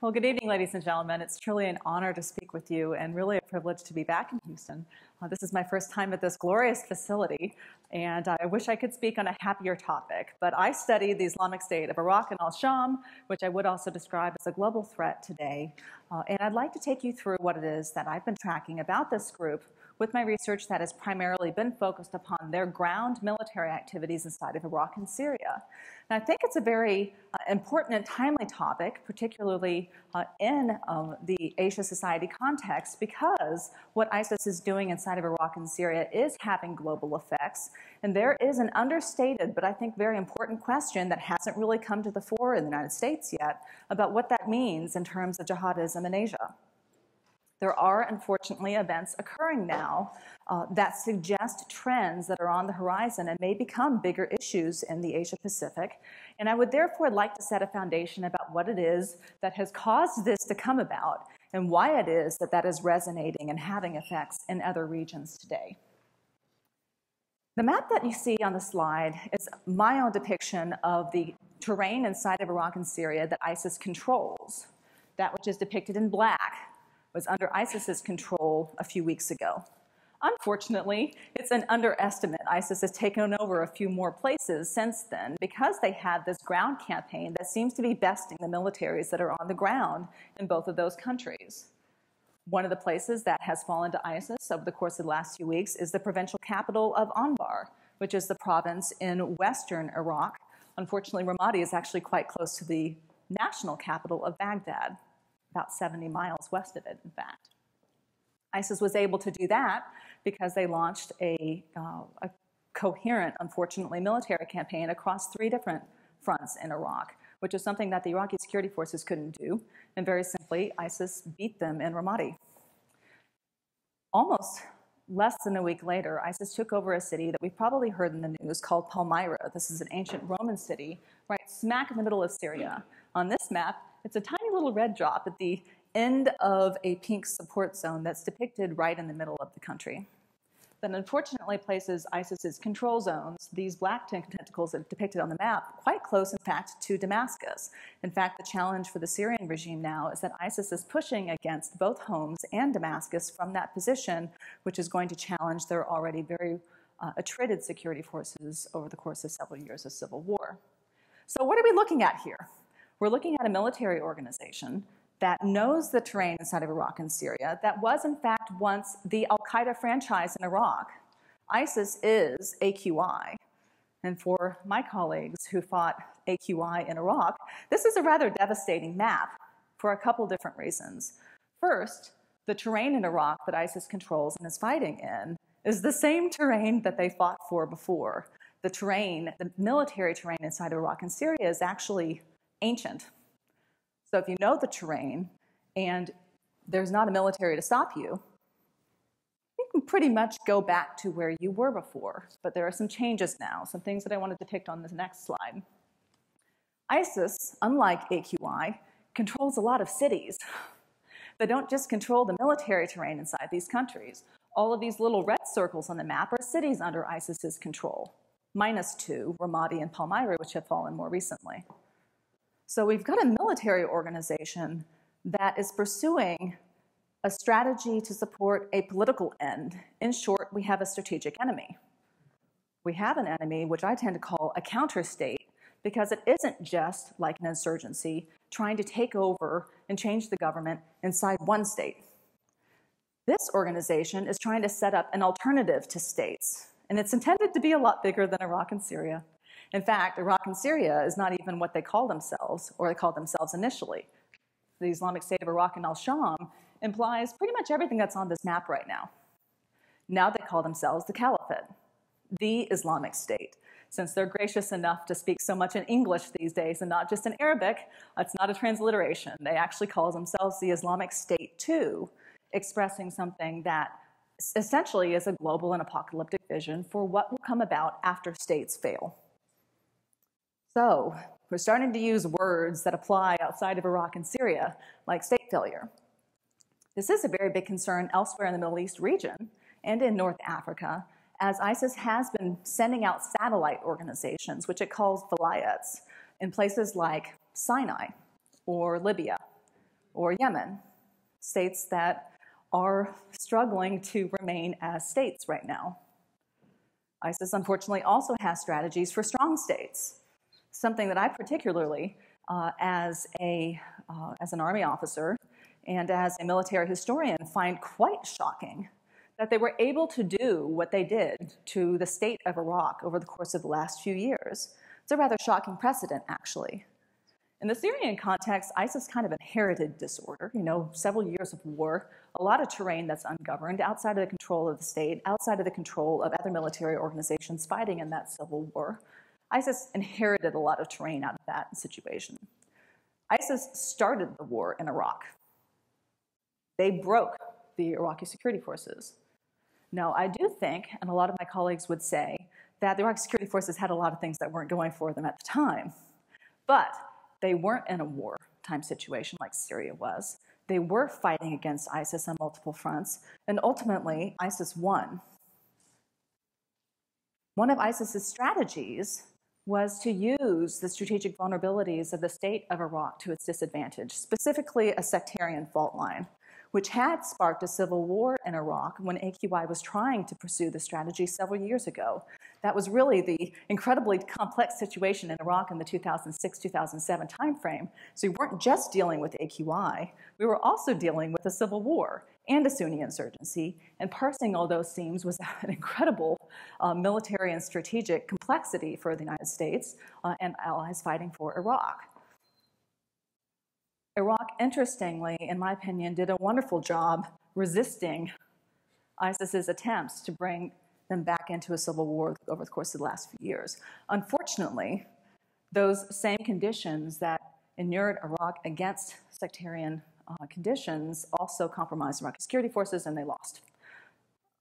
Well, good evening, ladies and gentlemen. It's truly an honor to speak with you and really a privilege to be back in Houston. This is my first time at this glorious facility, and I wish I could speak on a happier topic, but I study the Islamic State of Iraq and al-Sham, which I would also describe as a global threat today. And I'd like to take you through what it is that I've been tracking about this group with my research that has primarily been focused upon their ground military activities inside of Iraq and Syria. And I think it's a very important and timely topic, particularly in the Asia Society context, because what ISIS is doing inside of Iraq and Syria is having global effects. And there is an understated, but I think very important question that hasn't really come to the fore in the United States yet about what that means in terms of jihadism in Asia. There are, unfortunately, events occurring now that suggest trends that are on the horizon and may become bigger issues in the Asia-Pacific. And I would therefore like to set a foundation about what it is that has caused this to come about and why it is that that is resonating and having effects in other regions today. The map that you see on the slide is my own depiction of the terrain inside of Iraq and Syria that ISIS controls. That which is depicted in black was under ISIS's control a few weeks ago. Unfortunately, it's an underestimate. ISIS has taken over a few more places since then because they had this ground campaign that seems to be besting the militaries that are on the ground in both of those countries. One of the places that has fallen to ISIS over the course of the last few weeks is the provincial capital of Anbar, which is the province in western Iraq. Unfortunately, Ramadi is actually quite close to the national capital of Baghdad, about 70 miles west of it, in fact. ISIS was able to do that because they launched a coherent, unfortunately, military campaign across 3 different fronts in Iraq, which is something that the Iraqi security forces couldn't do. And very simply, ISIS beat them in Ramadi. Almost less than a week later, ISIS took over a city that we've probably heard in the news called Palmyra. This is an ancient Roman city right smack in the middle of Syria. On this map, it's a tiny little red drop at the end of a pink support zone that's depicted right in the middle of the country. That unfortunately places ISIS's control zones, these black tentacles that are depicted on the map, quite close, in fact, to Damascus. In fact, the challenge for the Syrian regime now is that ISIS is pushing against both Homs and Damascus from that position, which is going to challenge their already very attrited security forces over the course of several years of civil war. So what are we looking at here? We're looking at a military organization that knows the terrain inside of Iraq and Syria that was, in fact, once the al-Qaeda franchise in Iraq. ISIS is AQI. And for my colleagues who fought AQI in Iraq, this is a rather devastating map for a couple different reasons. First, the terrain in Iraq that ISIS controls and is fighting in is the same terrain that they fought for before. The terrain, the military terrain inside of Iraq and Syria is actually ancient. So if you know the terrain and there's not a military to stop you, you can pretty much go back to where you were before. But there are some changes now, some things that I want to depict on this next slide. ISIS, unlike AQI, controls a lot of cities. They don't just control the military terrain inside these countries. All of these little red circles on the map are cities under ISIS's control, -2, Ramadi and Palmyra, which have fallen more recently. So we've got a military organization that is pursuing a strategy to support a political end. In short, we have a strategic enemy. We have an enemy, which I tend to call a counter-state, because it isn't just like an insurgency trying to take over and change the government inside one state. This organization is trying to set up an alternative to states, and it's intended to be a lot bigger than Iraq and Syria. In fact, Iraq and Syria is not even what they call themselves, or they called themselves initially. The Islamic State of Iraq and al-Sham implies pretty much everything that's on this map right now. Now they call themselves the Caliphate, the Islamic State. Since they're gracious enough to speak so much in English these days and not just in Arabic, it's not a transliteration. They actually call themselves the Islamic State too, expressing something that essentially is a global and apocalyptic vision for what will come about after states fail. So we're starting to use words that apply outside of Iraq and Syria, like state failure. This is a very big concern elsewhere in the Middle East region and in North Africa, as ISIS has been sending out satellite organizations, which it calls vilayats, in places like Sinai or Libya. or Yemen, states that are struggling to remain as states right now. ISIS, unfortunately, also has strategies for strong states, something that I particularly, as an Army officer and as a military historian, find quite shocking, that they were able to do what they did to the state of Iraq over the course of the last few years. It's a rather shocking precedent, actually. In the Syrian context, ISIS kind of inherited disorder, several years of war, a lot of terrain that's ungoverned, outside of the control of the state, outside of the control of other military organizations fighting in that civil war. ISIS inherited a lot of terrain out of that situation. ISIS started the war in Iraq. They broke the Iraqi security forces. Now, I do think, and a lot of my colleagues would say, that the Iraqi security forces had a lot of things that weren't going for them at the time. But they weren't in a wartime situation like Syria was. They were fighting against ISIS on multiple fronts, and ultimately, ISIS won. One of ISIS's strategies was to use the strategic vulnerabilities of the state of Iraq to its disadvantage, specifically a sectarian fault line, which had sparked a civil war in Iraq when AQI was trying to pursue the strategy several years ago. That was really the incredibly complex situation in Iraq in the 2006-2007 timeframe. So we weren't just dealing with AQI, we were also dealing with a civil war and a Sunni insurgency, and parsing all those themes was an incredible military and strategic complexity for the United States and allies fighting for Iraq. Iraq, interestingly, in my opinion, did a wonderful job resisting ISIS's attempts to bring them back into a civil war over the course of the last few years. Unfortunately, those same conditions that inured Iraq against sectarian conditions also compromised Iraqi security forces, and they lost.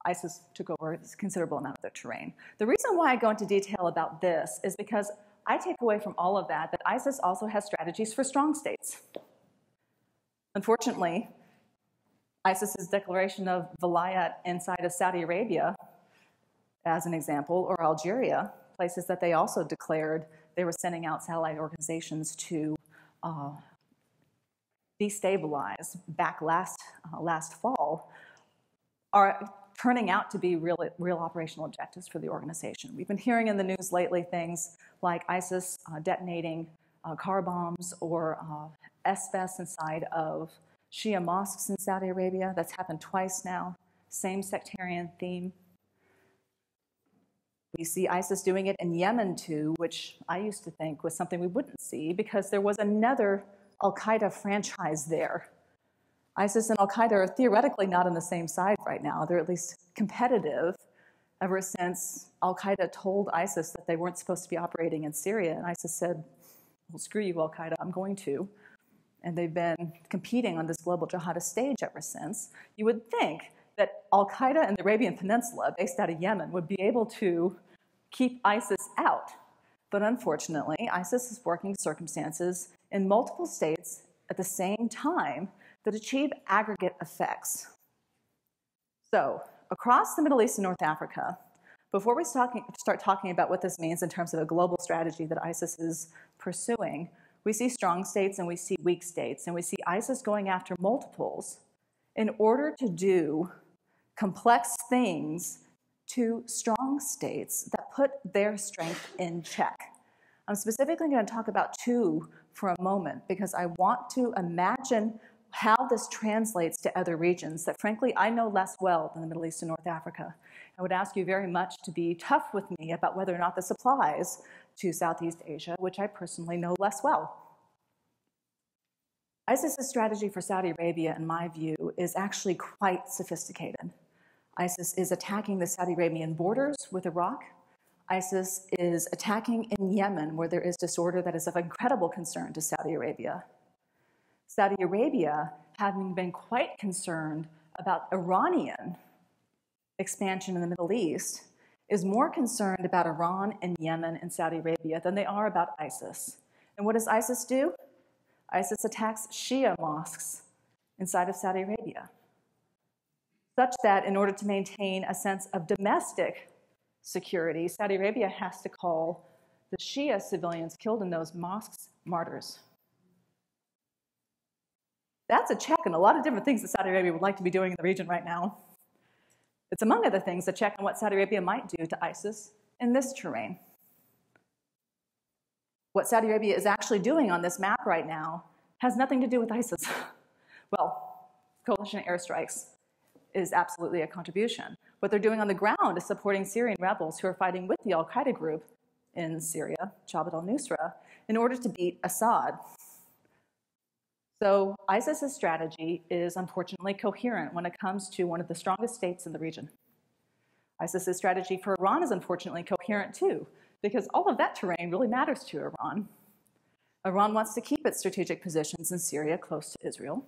ISIS took over a considerable amount of their terrain. The reason why I go into detail about this is because I take away from all of that ISIS also has strategies for strong states. Unfortunately, ISIS's declaration of vilayat inside of Saudi Arabia, as an example, or Algeria, places that they also declared they were sending out satellite organizations to destabilize back last fall, are turning out to be real operational objectives for the organization. We've been hearing in the news lately things like ISIS detonating car bombs or SVES inside of Shia mosques in Saudi Arabia. That's happened twice now. Same sectarian theme. We see ISIS doing it in Yemen too, which I used to think was something we wouldn't see because there was another al-Qaeda franchise there. ISIS and al-Qaeda are theoretically not on the same side right now. They're at least competitive ever since al-Qaeda told ISIS that they weren't supposed to be operating in Syria. And ISIS said, well, screw you, al-Qaeda, I'm going to. And they've been competing on this global jihadist stage ever since. You would think that al-Qaeda and the Arabian Peninsula, based out of Yemen, would be able to keep ISIS out. But unfortunately, ISIS is working circumstances in multiple states at the same time that achieve aggregate effects. So, across the Middle East and North Africa, before we start talking about what this means in terms of a global strategy that ISIS is pursuing, we see strong states and we see weak states, and we see ISIS going after multiples in order to do complex things to strong states that put their strength in check. I'm specifically going to talk about two for a moment because I want to imagine how this translates to other regions that, frankly, I know less well than the Middle East and North Africa. I would ask you very much to be tough with me about whether or not this applies to Southeast Asia, which I personally know less well. ISIS's strategy for Saudi Arabia, in my view, is actually quite sophisticated. ISIS is attacking the Saudi Arabian borders with Iraq. ISIS is attacking in Yemen, where there is disorder that is of incredible concern to Saudi Arabia. Saudi Arabia, having been quite concerned about Iranian expansion in the Middle East, is more concerned about Iran and Yemen and Saudi Arabia than they are about ISIS. And what does ISIS do? ISIS attacks Shia mosques inside of Saudi Arabia, such that in order to maintain a sense of domestic security, Saudi Arabia has to call the Shia civilians killed in those mosques martyrs. That's a check on a lot of different things that Saudi Arabia would like to be doing in the region right now. It's, among other things, a check on what Saudi Arabia might do to ISIS in this terrain. What Saudi Arabia is actually doing on this map right now has nothing to do with ISIS. Well, coalition airstrikes is absolutely a contribution. What they're doing on the ground is supporting Syrian rebels who are fighting with the al-Qaeda group in Syria, Jabhat al-Nusra, in order to beat Assad. So ISIS's strategy is unfortunately coherent when it comes to one of the strongest states in the region. ISIS's strategy for Iran is unfortunately coherent too, because all of that terrain really matters to Iran. Iran wants to keep its strategic positions in Syria close to Israel.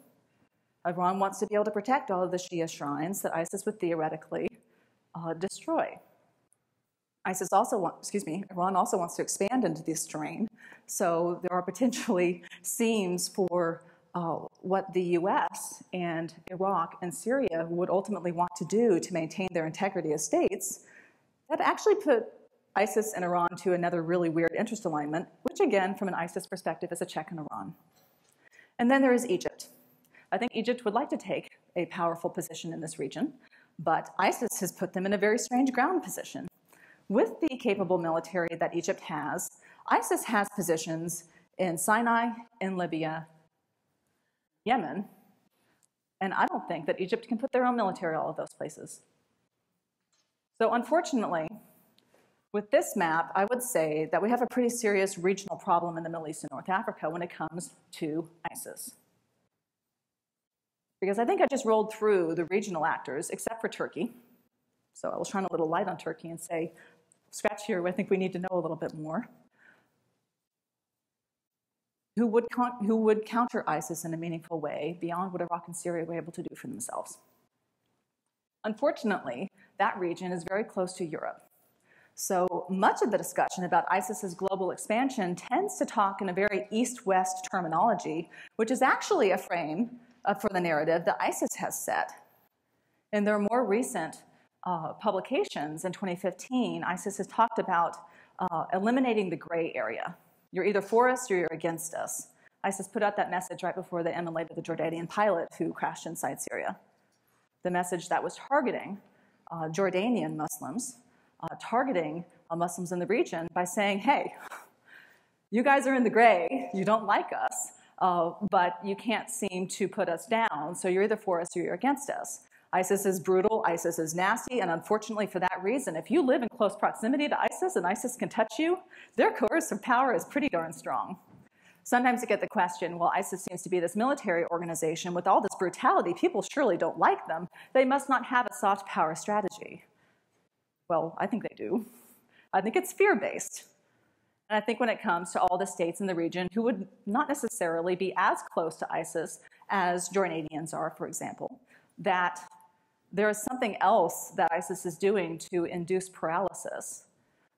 Iran wants to be able to protect all of the Shia shrines that ISIS would theoretically destroy. Iran also wants to expand into this terrain, so there are potentially seams for what the US and Iraq and Syria would ultimately want to do to maintain their integrity as states that actually put ISIS and Iran to another really weird interest alignment, which again, from an ISIS perspective, is a check on Iran. And then there is Egypt. I think Egypt would like to take a powerful position in this region, but ISIS has put them in a very strange ground position. With the capable military that Egypt has, ISIS has positions in Sinai, in Libya, Yemen, and I don't think that Egypt can put their own military all of those places. So unfortunately, with this map, I would say that we have a pretty serious regional problem in the Middle East and North Africa when it comes to ISIS. Because I think I just rolled through the regional actors, except for Turkey. So I will shine a little light on Turkey and say, scratch here, I think we need to know a little bit more. Who would counter ISIS in a meaningful way beyond what Iraq and Syria were able to do for themselves? Unfortunately, that region is very close to Europe. So much of the discussion about ISIS's global expansion tends to talk in a very East-West terminology, which is actually a frame for the narrative that ISIS has set. In their more recent publications in 2015, ISIS has talked about eliminating the gray area. You're either for us or you're against us. ISIS put out that message right before they immolated the Jordanian pilot who crashed inside Syria. The message that was targeting Jordanian Muslims, targeting Muslims in the region by saying, hey, you guys are in the gray, you don't like us, but you can't seem to put us down, so you're either for us or you're against us. ISIS is brutal, ISIS is nasty, and unfortunately for that reason, if you live in close proximity to ISIS and ISIS can touch you, their coercive power is pretty darn strong. Sometimes you get the question, well, ISIS seems to be this military organization with all this brutality, people surely don't like them, they must not have a soft power strategy. Well, I think they do. I think it's fear-based. And I think when it comes to all the states in the region who would not necessarily be as close to ISIS as Jordanians are, for example, that there is something else that ISIS is doing to induce paralysis.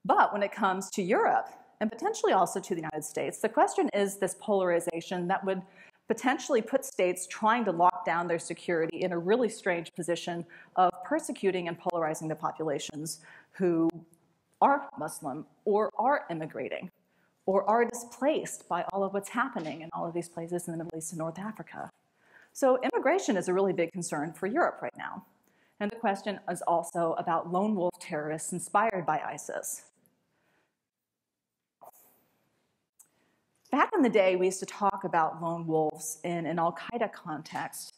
But when it comes to Europe, and potentially also to the United States, the question is this polarization that would potentially put states trying to lock down their security in a really strange position of persecuting and polarizing the populations who are Muslim or are immigrating or are displaced by all of what's happening in all of these places in the Middle East and North Africa. So immigration is a really big concern for Europe right now. And the question is also about lone wolf terrorists inspired by ISIS. Back in the day, we used to talk about lone wolves in an al-Qaeda context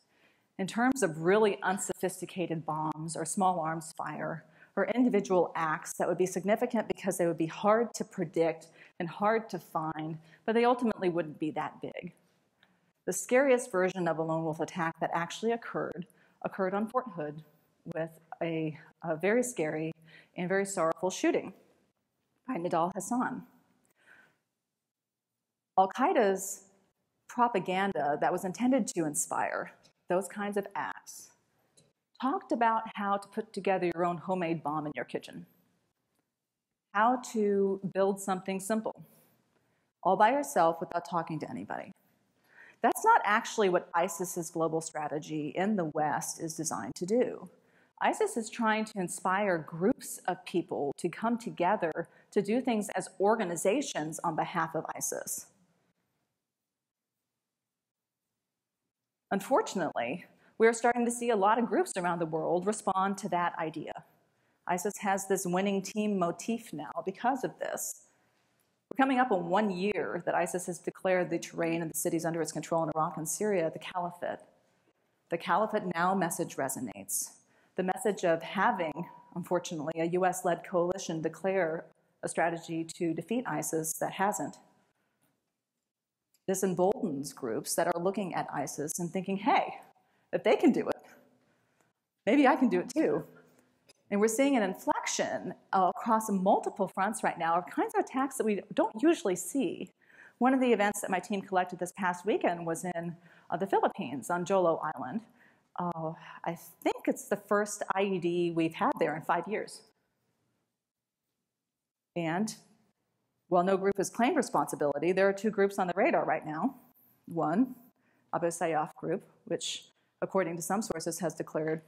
in terms of really unsophisticated bombs or small arms fire or individual acts that would be significant because they would be hard to predict and hard to find, but they ultimately wouldn't be that big. The scariest version of a lone wolf attack that actually occurred on Fort Hood with a very scary and very sorrowful shooting by Nidal Hassan. Al-Qaeda's propaganda that was intended to inspire those kinds of acts talked about how to put together your own homemade bomb in your kitchen, how to build something simple, all by yourself without talking to anybody. That's not actually what ISIS's global strategy in the West is designed to do. ISIS is trying to inspire groups of people to come together to do things as organizations on behalf of ISIS. Unfortunately, we're starting to see a lot of groups around the world respond to that idea. ISIS has this winning team motif now because of this. We're coming up on 1 year that ISIS has declared the terrain and the cities under its control in Iraq and Syria the caliphate. The caliphate now message resonates. The message of having, unfortunately, a US-led coalition declare a strategy to defeat ISIS that hasn't. This emboldens groups that are looking at ISIS and thinking, hey, if they can do it, maybe I can do it too. And we're seeing an inflection across multiple fronts right now of kinds of attacks that we don't usually see. One of the events that my team collected this past weekend was in the Philippines on Jolo Island. I think it's the first IED we've had there in 5 years. And while no group has claimed responsibility, there are 2 groups on the radar right now. One, Abu Sayyaf group, which, according to some sources, has declared,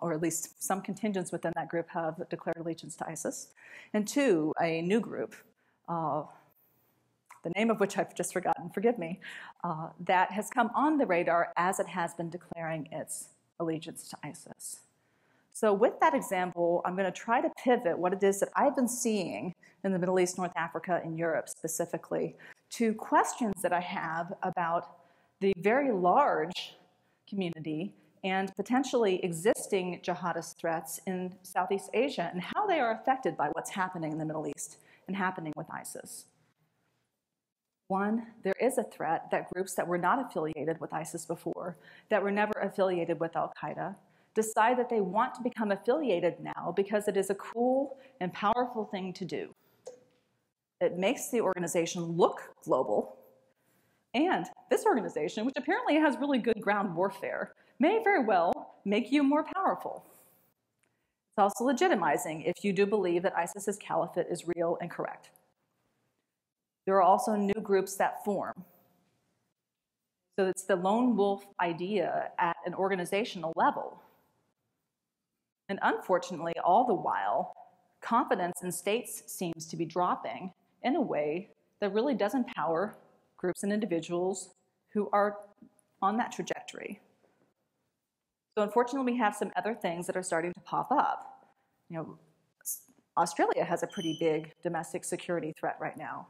or at least some contingents within that group have declared allegiance to ISIS. And 2, a new group, the name of which I've just forgotten, forgive me, that has come on the radar as it has been declaring its allegiance to ISIS. So with that example, I'm going to try to pivot what it is that I've been seeing in the Middle East, North Africa, and Europe specifically, to questions that I have about the very large community and potentially existing jihadist threats in Southeast Asia and how they are affected by what's happening in the Middle East and happening with ISIS. One, there is a threat that groups that were not affiliated with ISIS before, that were never affiliated with Al-Qaeda, decide that they want to become affiliated now because it is a cool and powerful thing to do. It makes the organization look global, and this organization, which apparently has really good ground warfare, may very well make you more powerful. It's also legitimizing if you do believe that ISIS's caliphate is real and correct. There are also new groups that form. So it's the lone wolf idea at an organizational level. And unfortunately, all the while, confidence in states seems to be dropping in a way that really does empower groups and individuals who are on that trajectory. So unfortunately, we have some other things that are starting to pop up. You know, Australia has a pretty big domestic security threat right now.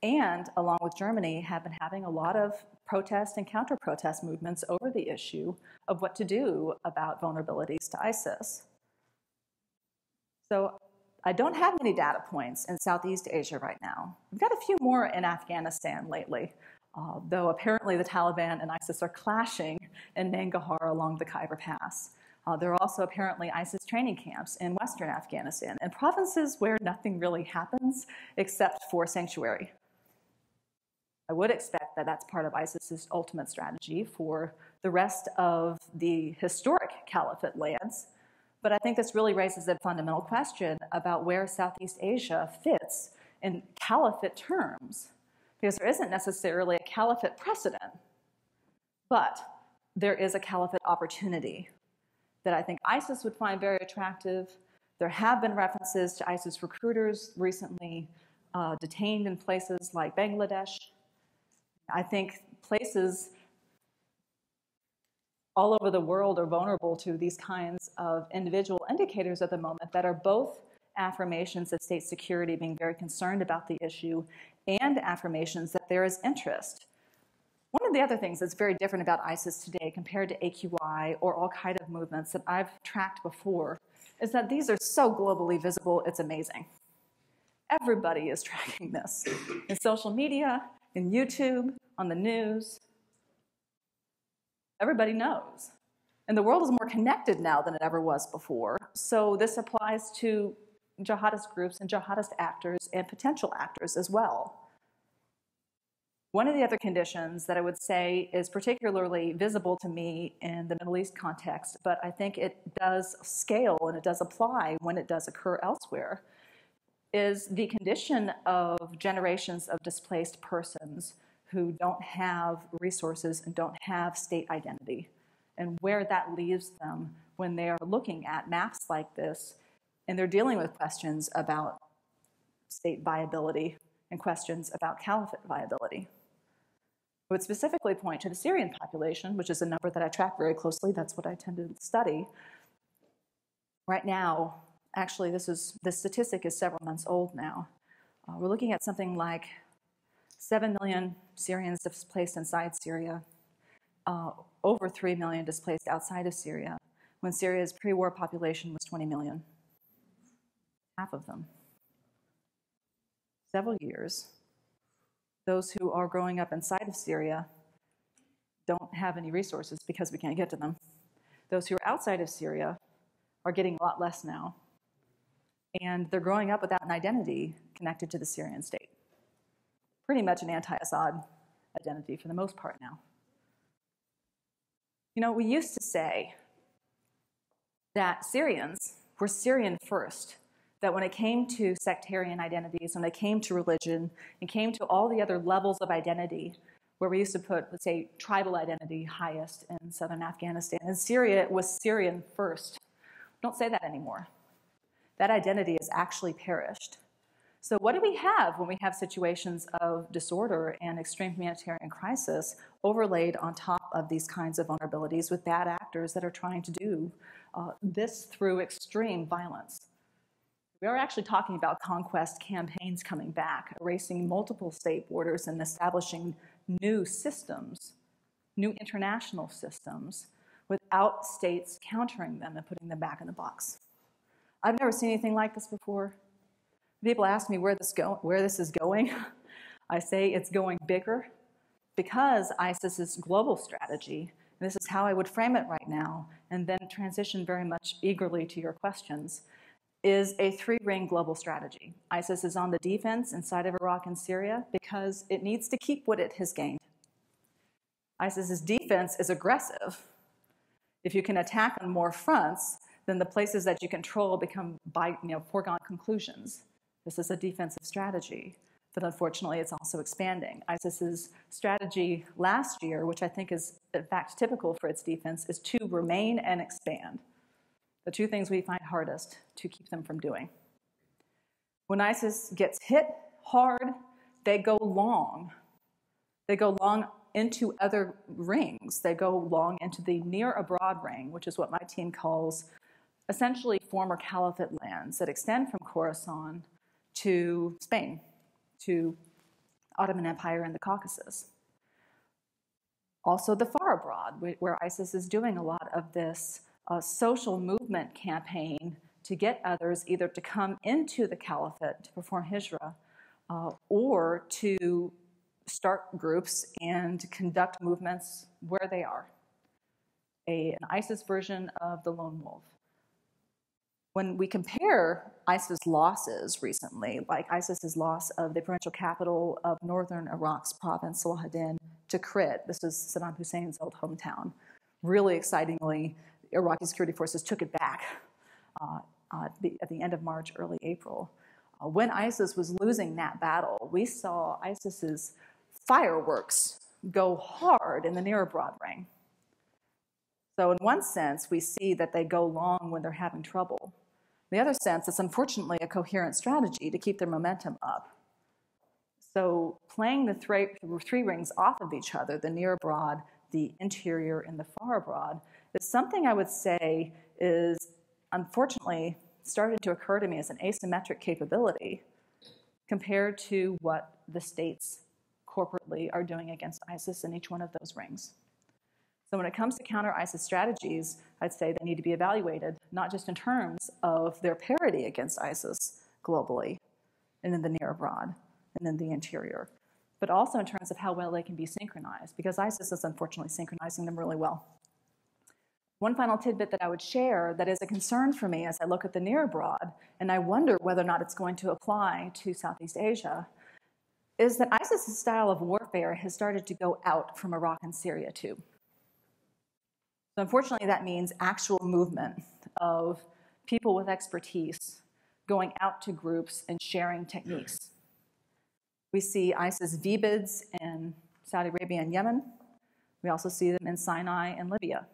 And along with Germany, have been having a lot of protest and counter-protest movements over the issue of what to do about vulnerabilities to ISIS. So I don't have many data points in Southeast Asia right now. We've got a few more in Afghanistan lately, though apparently the Taliban and ISIS are clashing in Nangarhar along the Khyber Pass. There are also apparently ISIS training camps in Western Afghanistan and provinces where nothing really happens except for sanctuary. I would expect that that's part of ISIS's ultimate strategy for the rest of the historic caliphate lands. But I think this really raises a fundamental question about where Southeast Asia fits in caliphate terms, because there isn't necessarily a caliphate precedent, but there is a caliphate opportunity that I think ISIS would find very attractive. There have been references to ISIS recruiters recently detained in places like Bangladesh. I think places all over the world are vulnerable to these kinds of individual indicators at the moment that are both affirmations of state security being very concerned about the issue and affirmations that there is interest. One of the other things that's very different about ISIS today compared to AQI or Al-Qaeda movements that I've tracked before is that these are so globally visible, it's amazing. Everybody is tracking this in social media, in YouTube, on the news. Everybody knows. And the world is more connected now than it ever was before. So this applies to jihadist groups and jihadist actors and potential actors as well. One of the other conditions that I would say is particularly visible to me in the Middle East context, but I think it does scale and it does apply when it does occur elsewhere, is the condition of generations of displaced persons who don't have resources and don't have state identity, and where that leaves them when they are looking at maps like this and they're dealing with questions about state viability and questions about caliphate viability. I would specifically point to the Syrian population, which is a number that I track very closely. That's what I tend to study. Right now, actually, this statistic is several months old now. We're looking at something like 7 million Syrians displaced inside Syria, over 3 million displaced outside of Syria, when Syria's pre-war population was 20 million. Half of them. Several years, those who are growing up inside of Syria don't have any resources because we can't get to them. Those who are outside of Syria are getting a lot less now, and they're growing up without an identity connected to the Syrian state. Pretty much an anti-Assad identity for the most part now. You know, we used to say that Syrians were Syrian first, that when it came to sectarian identities, when it came to religion, and came to all the other levels of identity, where we used to put, let's say, tribal identity highest in southern Afghanistan, and Syria was Syrian first. We don't say that anymore. That identity has actually perished. So what do we have when we have situations of disorder and extreme humanitarian crisis overlaid on top of these kinds of vulnerabilities with bad actors that are trying to do this through extreme violence? We are actually talking about conquest campaigns coming back, erasing multiple state borders and establishing new systems, new international systems, without states countering them and putting them back in the box. I've never seen anything like this before. People ask me where this is going. I say it's going bigger because ISIS's global strategy, and this is how I would frame it right now, and then transition very much eagerly to your questions, is a three-ring global strategy. ISIS is on the defense inside of Iraq and Syria because it needs to keep what it has gained. ISIS's defense is aggressive. If you can attack on more fronts, then the places that you control become foregone conclusions. This is a defensive strategy, but unfortunately it's also expanding. ISIS's strategy last year, which I think is in fact typical for its defense, is to remain and expand. The two things we find hardest to keep them from doing. When ISIS gets hit hard, they go long. They go long into other rings. They go long into the near abroad ring, which is what my team calls essentially former caliphate lands that extend from Khorasan to Spain, to Ottoman Empire and the Caucasus. Also the far abroad, where ISIS is doing a lot of this social movement campaign to get others either to come into the caliphate to perform hijrah or to start groups and conduct movements where they are. An ISIS version of the lone wolf. When we compare ISIS losses recently, like ISIS's loss of the provincial capital of northern Iraq's province, Salahuddin, to Tikrit, this is Saddam Hussein's old hometown. Really excitingly, Iraqi security forces took it back at the end of March, early April. When ISIS was losing that battle, we saw ISIS's fireworks go hard in the near abroad ring. So in one sense, we see that they go long when they're having trouble. In the other sense, it's unfortunately a coherent strategy to keep their momentum up. So playing the three rings off of each other, the near abroad, the interior, and the far abroad, is something I would say is unfortunately started to occur to me as an asymmetric capability compared to what the states corporately are doing against ISIS in each one of those rings. So when it comes to counter ISIS strategies, I'd say they need to be evaluated, not just in terms of their parity against ISIS globally, and in the near abroad, and in the interior, but also in terms of how well they can be synchronized, because ISIS is unfortunately synchronizing them really well. One final tidbit that I would share that is a concern for me as I look at the near abroad, and I wonder whether or not it's going to apply to Southeast Asia, is that ISIS's style of warfare has started to go out from Iraq and Syria too. So unfortunately, that means actual movement of people with expertise going out to groups and sharing techniques. We see ISIS VBIDs in Saudi Arabia and Yemen. We also see them in Sinai and Libya.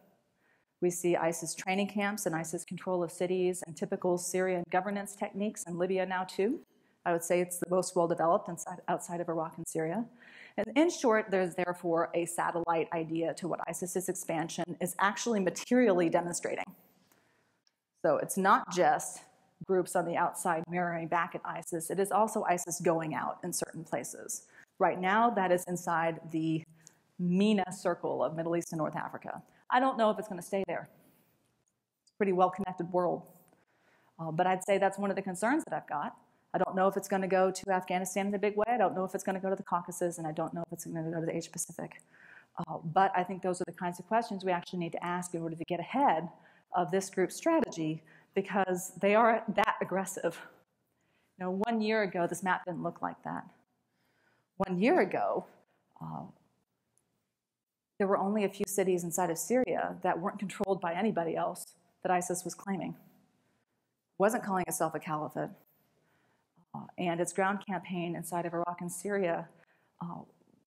We see ISIS training camps and ISIS control of cities and typical Syrian governance techniques in Libya now too. I would say it's the most well-developed outside of Iraq and Syria. And in short, there's therefore a satellite idea to what ISIS's expansion is actually materially demonstrating. So it's not just groups on the outside mirroring back at ISIS, it is also ISIS going out in certain places. Right now, that is inside the MENA circle of Middle East and North Africa. I don't know if it's going to stay there. It's a pretty well-connected world. But I'd say that's one of the concerns that I've got. I don't know if it's going to go to Afghanistan in a big way. I don't know if it's going to go to the Caucasus, and I don't know if it's going to go to the Asia Pacific. But I think those are the kinds of questions we actually need to ask in order to get ahead of this group's strategy, because they are that aggressive. 1 year ago, this map didn't look like that. 1 year ago, there were only a few cities inside of Syria that weren't controlled by anybody else that ISIS was claiming. It wasn't calling itself a caliphate. And its ground campaign inside of Iraq and Syria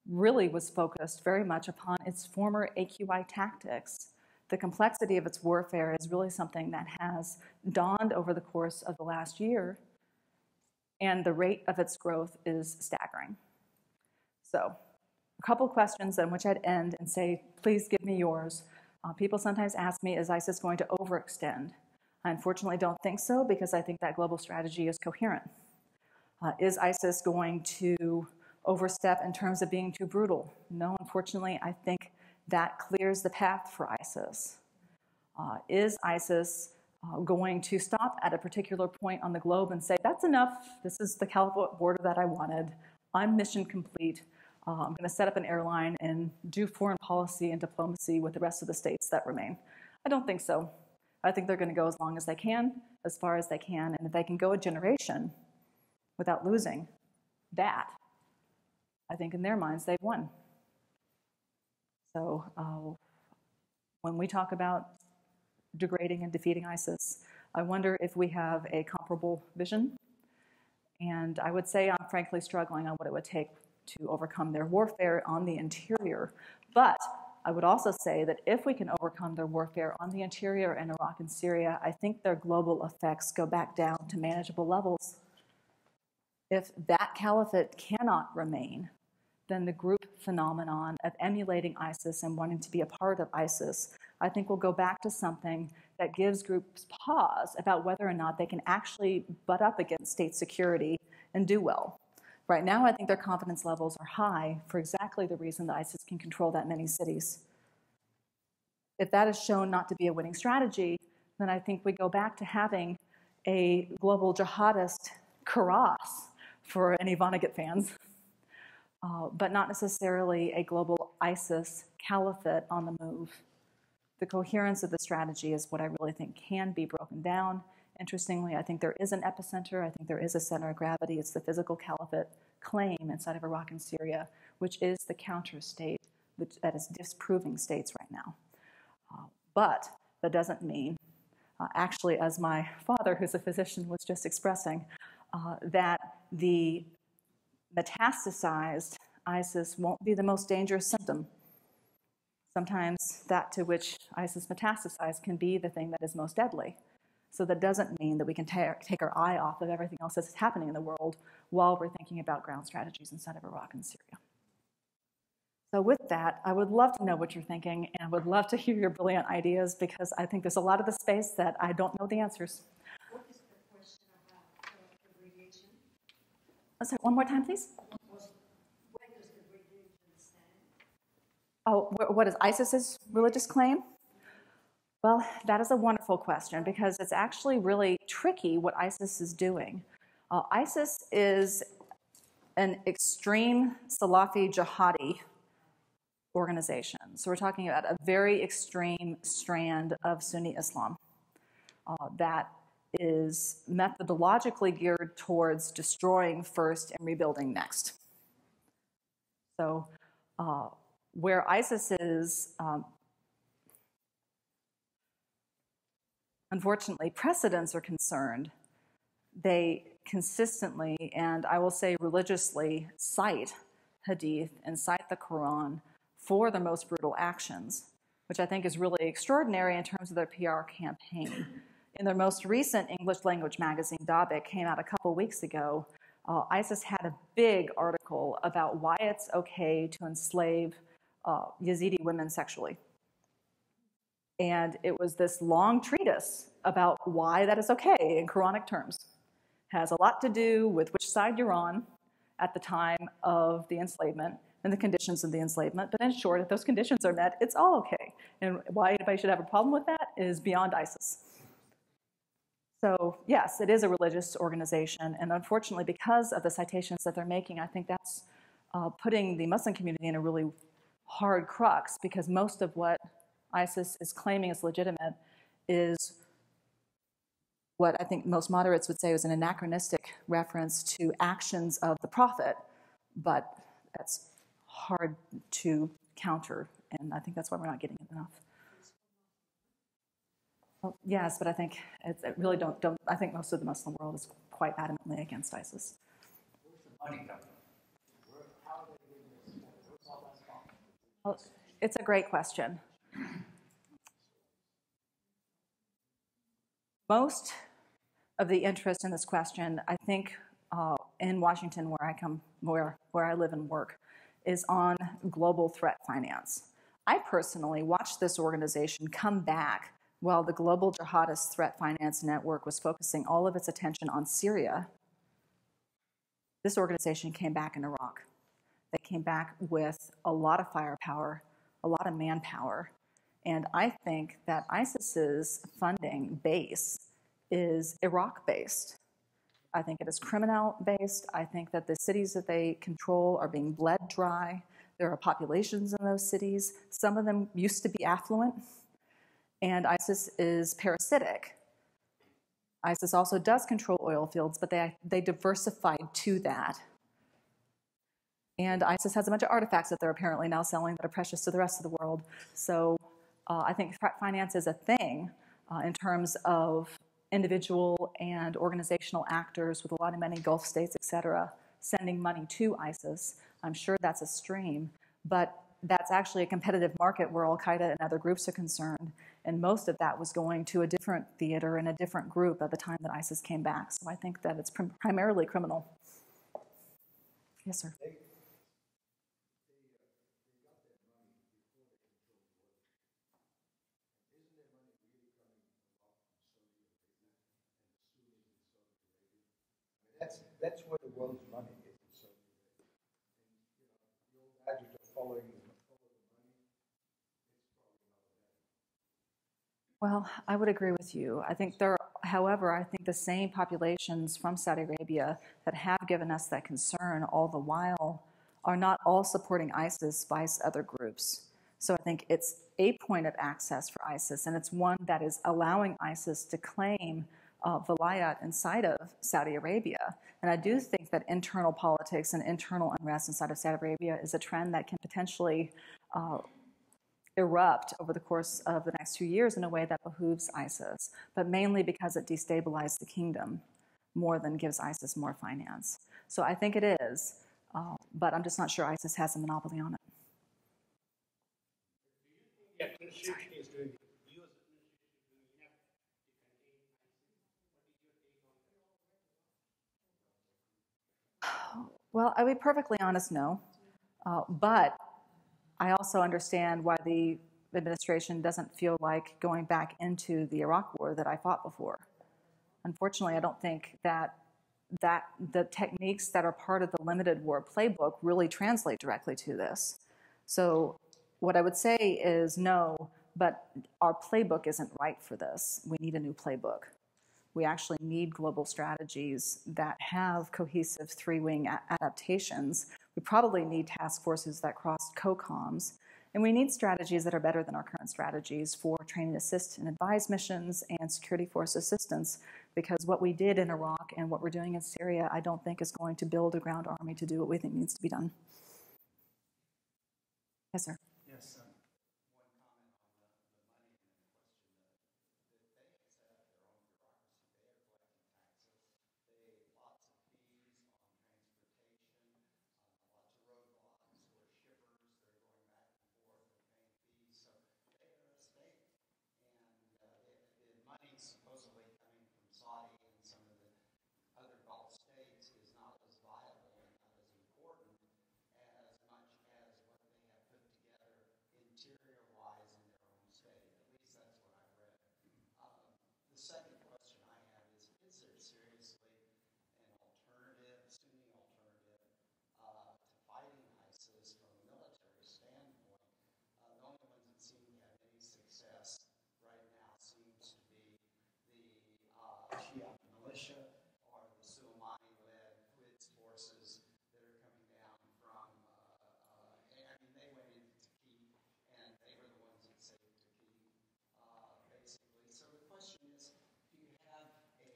really was focused very much upon its former AQI tactics. The complexity of its warfare is really something that has dawned over the course of the last year, and the rate of its growth is staggering. So, a couple questions on which I'd end and say, please give me yours. People sometimes ask me, is ISIS going to overextend? I unfortunately don't think so, because I think that global strategy is coherent. Is ISIS going to overstep in terms of being too brutal? No, unfortunately, I think that clears the path for ISIS. Is ISIS going to stop at a particular point on the globe and say, that's enough, this is the caliphate border that I wanted, I'm mission complete, I'm going to set up an airline and do foreign policy and diplomacy with the rest of the states that remain? I don't think so. I think they're going to go as long as they can, as far as they can, and if they can go a generation without losing that, I think in their minds they've won. So when we talk about degrading and defeating ISIS, I wonder if we have a comparable vision. And I would say I'm frankly struggling on what it would take to overcome their warfare on the interior. But I would also say that if we can overcome their warfare on the interior in Iraq and Syria, I think their global effects go back down to manageable levels. If that caliphate cannot remain, then the group phenomenon of emulating ISIS and wanting to be a part of ISIS, I think will go back to something that gives groups pause about whether or not they can actually butt up against state security and do well. Right now, I think their confidence levels are high for exactly the reason that ISIS can control that many cities. If that is shown not to be a winning strategy, then I think we go back to having a global jihadist kharas for any Vonnegut fans, but not necessarily a global ISIS caliphate on the move. The coherence of the strategy is what I really think can be broken down. Interestingly, I think there is an epicenter. I think there is a center of gravity. It's the physical caliphate claim inside of Iraq and Syria, which is the counter state that is disproving states right now. But that doesn't mean, actually, as my father, who's a physician, was just expressing, that the metastasized ISIS won't be the most dangerous symptom. Sometimes that to which ISIS metastasized can be the thing that is most deadly. So that doesn't mean that we can take our eye off of everything else that's happening in the world while we're thinking about ground strategies inside of Iraq and Syria. So with that, I would love to know what you're thinking, and I would love to hear your brilliant ideas, because I think there's a lot of the space that I don't know the answers. What is the question about the religion? Sorry, one more time, please. Where does the religion stand? Oh, what is ISIS's religious claim? Well, that is a wonderful question, because it's actually really tricky what ISIS is doing. ISIS is an extreme Salafi jihadi organization. So we're talking about a very extreme strand of Sunni Islam that is methodologically geared towards destroying first and rebuilding next. So where ISIS is, unfortunately, precedents are concerned, they consistently, and I will say religiously, cite Hadith and cite the Quran for their most brutal actions, which I think is really extraordinary in terms of their PR campaign. In their most recent English language magazine, Dabiq, came out a couple weeks ago, ISIS had a big article about why it's okay to enslave Yazidi women sexually. And it was this long treatise about why that is okay in Quranic terms. Has a lot to do with which side you're on at the time of the enslavement and the conditions of the enslavement. But in short, if those conditions are met, it's all okay. And why anybody should have a problem with that is beyond ISIS. So yes, it is a religious organization. And unfortunately, because of the citations that they're making, I think that's putting the Muslim community in a really hard crux, because most of what ISIS is claiming is legitimate is what I think most moderates would say was an anachronistic reference to actions of the prophet, but that's hard to counter, and I think that's why we're not getting it enough. Well, yes, but I think it really don't. I think most of the Muslim world is quite adamantly against ISIS. Where's the money coming from? How are they getting this? Where's all that from? Well, it's a great question. Most of the interest in this question, I think, in Washington, where I live and work, is on global threat finance. I personally watched this organization come back while the Global Jihadist Threat Finance Network was focusing all of its attention on Syria. This organization came back in Iraq. They came back with a lot of firepower, a lot of manpower, and I think that ISIS's funding base is Iraq-based. I think it is criminal-based. I think that the cities that they control are being bled dry. There are populations in those cities. Some of them used to be affluent, and ISIS is parasitic. ISIS also does control oil fields, but they diversified to that. And ISIS has a bunch of artifacts that they're apparently now selling that are precious to the rest of the world. So I think threat finance is a thing in terms of individual and organizational actors with a lot of money, Gulf states, et cetera, sending money to ISIS. I'm sure that's a stream, but that's actually a competitive market where Al-Qaeda and other groups are concerned, and most of that was going to a different theater and a different group at the time that ISIS came back. So I think that it's primarily criminal. Yes, sir. That's where the world's money is. So, the old adage of following the money, it's probably not Well, I would agree with you. I think however, I think the same populations from Saudi Arabia that have given us that concern all the while are not all supporting ISIS vice other groups. So I think it's a point of access for ISIS, and it's one that is allowing ISIS to claim vilayat inside of Saudi Arabia. And I do think that internal politics and internal unrest inside of Saudi Arabia is a trend that can potentially erupt over the course of the next few years in a way that behooves ISIS, but mainly because it destabilized the kingdom more than gives ISIS more finance. So I think it is, but I'm just not sure ISIS has a monopoly on it. The administration is doing it. The U.S. administration is doing enough to contain ISIS. What is your take on that? Well, I'll be perfectly honest, no. But I also understand why the administration doesn't feel like going back into the Iraq war that I fought before. Unfortunately, I don't think that the techniques that are part of the limited war playbook really translate directly to this. So what I would say is no, but our playbook isn't right for this. We need a new playbook. We actually need global strategies that have cohesive three-wing adaptations. We probably need task forces that cross COCOMs. And we need strategies that are better than our current strategies for training, assist, and advise missions and security force assistance, because what we did in Iraq and what we're doing in Syria, I don't think is going to build a ground army to do what we think needs to be done. Yes, sir. Yes, sir. Supposedly coming from Saudi and some of the other Gulf states is not as second question I have is there seriously an alternative, Sunni alternative, to fighting ISIS from a military standpoint? The only ones that seem to have any success right now seems to be the Shia militia or the Soleimani-led Quds forces that are coming down from, they went into Turkey and they were the ones that saved Turkey, basically. So the question is, do you have a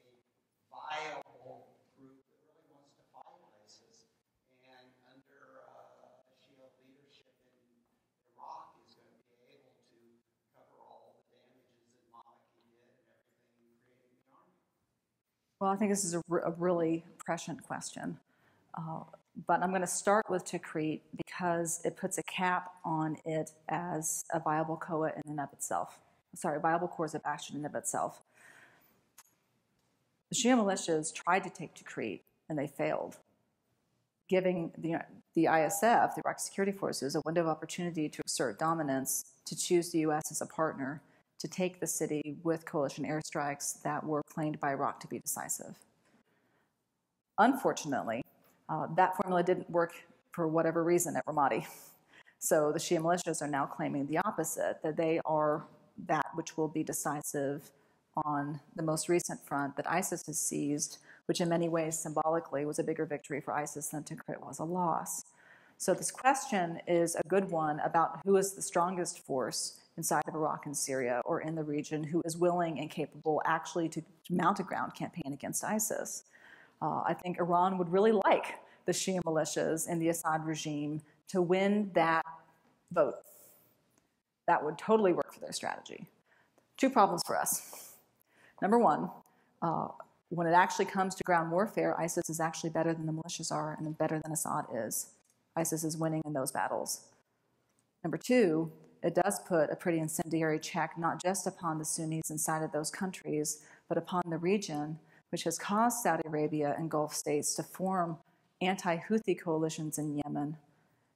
viable group that really wants to fight ISIS and under Shia leadership in Iraq is going to be able to cover all the damages that Maliki did and everything in creating the army? Well, I think this is a really prescient question. But I'm going to start with Tikrit because it puts a cap on it as a viable COA in and of itself. Viable course of action in and of itself. The Shia militias tried to take Tikrit and they failed, giving the ISF, the Iraqi security forces, a window of opportunity to exert dominance, to choose the U.S. as a partner, to take the city with coalition airstrikes that were claimed by Iraq to be decisive. Unfortunately, that formula didn't work for whatever reason at Ramadi. So the Shia militias are now claiming the opposite, that they are that which will be decisive on the most recent front that ISIS has seized, which in many ways symbolically was a bigger victory for ISIS than Tikrit was a loss. So this question is a good one about who is the strongest force inside of Iraq and Syria or in the region who is willing and capable actually to mount a ground campaign against ISIS. I think Iran would really like the Shia militias and the Assad regime to win that vote. That would totally work for their strategy. Two problems for us. Number one, when it actually comes to ground warfare, ISIS is actually better than the militias are and better than Assad is. ISIS is winning in those battles. Number two, it does put a pretty incendiary check not just upon the Sunnis inside of those countries, but upon the region, which has caused Saudi Arabia and Gulf states to form anti-Houthi coalitions in Yemen.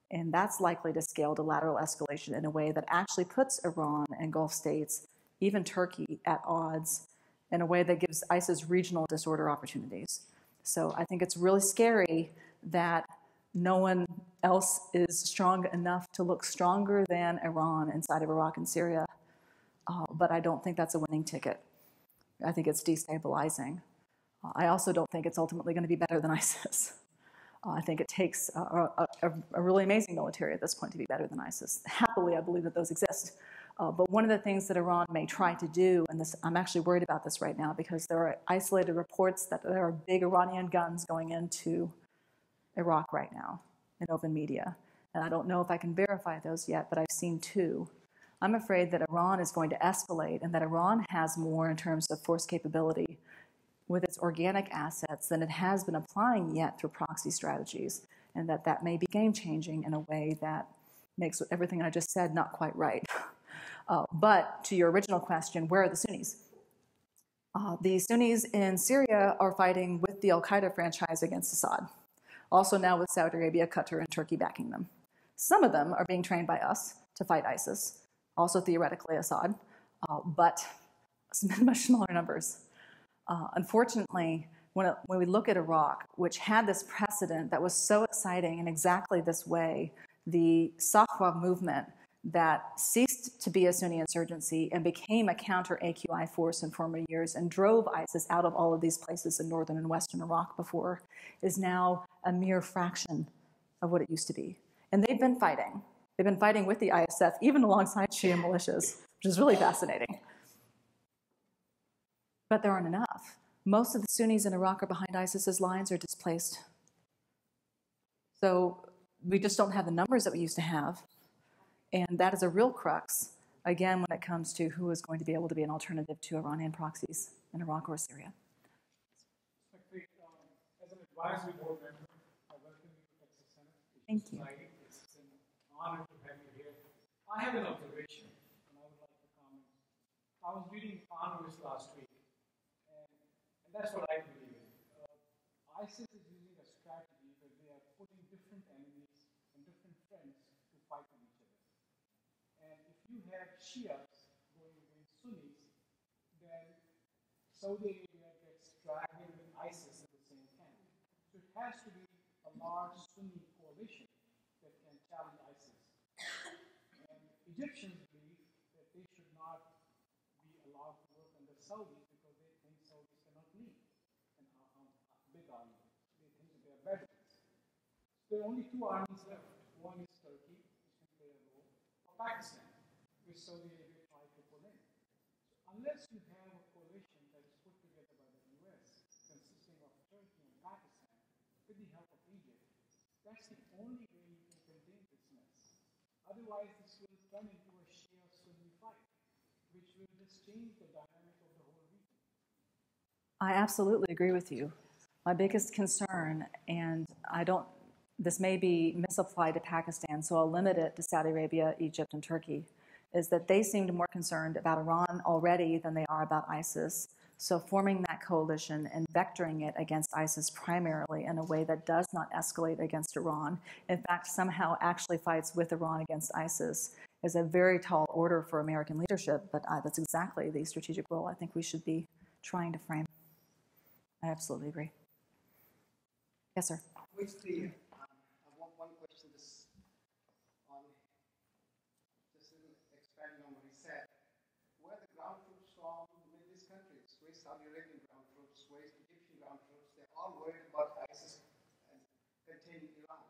And that's likely to scale to lateral escalation in a way that actually puts Iran and Gulf states, even Turkey, at odds in a way that gives ISIS regional disorder opportunities. So I think it's really scary that no one else is strong enough to look stronger than Iran inside of Iraq and Syria. But I don't think that's a winning ticket. I think it's destabilizing. I also don't think it's ultimately going to be better than ISIS. I think it takes a really amazing military at this point to be better than ISIS. Happily, I believe that those exist. But one of the things that Iran may try to do, and this, I'm actually worried about this right now because there are isolated reports that there are big Iranian guns going into Iraq right now in open media. And I don't know if I can verify those yet, but I've seen two. I'm afraid that Iran is going to escalate and that Iran has more in terms of force capability with its organic assets than it has been applying yet through proxy strategies, and that may be game-changing in a way that makes everything I just said not quite right. But to your original question, where are the Sunnis? The Sunnis in Syria are fighting with the al-Qaeda franchise against Assad, also now with Saudi Arabia, Qatar, and Turkey backing them. Some of them are being trained by us to fight ISIS, also theoretically Assad, but in much smaller numbers. Unfortunately, when we look at Iraq, which had this precedent that was so exciting in exactly this way, the Safwa movement that ceased to be a Sunni insurgency and became a counter-AQI force in former years and drove ISIS out of all of these places in northern and western Iraq before, is now a mere fraction of what it used to be. And they've been fighting. They've been fighting with the ISF, even alongside Shia militias, which is really fascinating. But there aren't enough. Most of the Sunnis in Iraq are behind ISIS's lines or displaced. So we just don't have the numbers that we used to have. And that is a real crux, again, when it comes to who is going to be able to be an alternative to Iranian proxies in Iraq or Syria. As an advisory board member, I welcome you to Texas Senate. Thank you. It's an honor to have you here. I have an observation, and I would like to comment. I was reading Congress last week, and that's what I believe in. ISIS is using a strategy where they are putting different enemies and different friends to fight with each other. And if you have Shias going against Sunnis, then Saudi Arabia gets dragged in with ISIS in the same camp. So it has to be a large Sunni coalition that can challenge ISIS. And Egyptians believe that they should not be allowed to work under Saudis because they think Saudis cannot lead a big army. They think that they are veterans. There are only two armies left. One is Turkey, which can play a role, or Pakistan, which Saudi Arabia tried to pull in. So unless you have a coalition that is put together by the US, consisting of Turkey and Pakistan, with the help of Egypt, that's the only way you can contain this mess. Otherwise, this will turn into a Shia-Sunni fight, which will just change the dynamic of the whole region. I absolutely agree with you. My biggest concern, and this may be misapplied to Pakistan, so I'll limit it to Saudi Arabia, Egypt, and Turkey, is that they seemed more concerned about Iran already than they are about ISIS. So forming that coalition and vectoring it against ISIS primarily in a way that does not escalate against Iran, in fact, somehow actually fights with Iran against ISIS, is a very tall order for American leadership, but that's exactly the strategic role I think we should be trying to frame. I absolutely agree. Yes, sir. With the, one question just expanding on what he said. Where the ground troops from the Middle East countries, where's Saudi Arabian ground troops, where's Egyptian ground troops, they're all worried about ISIS containing Iran.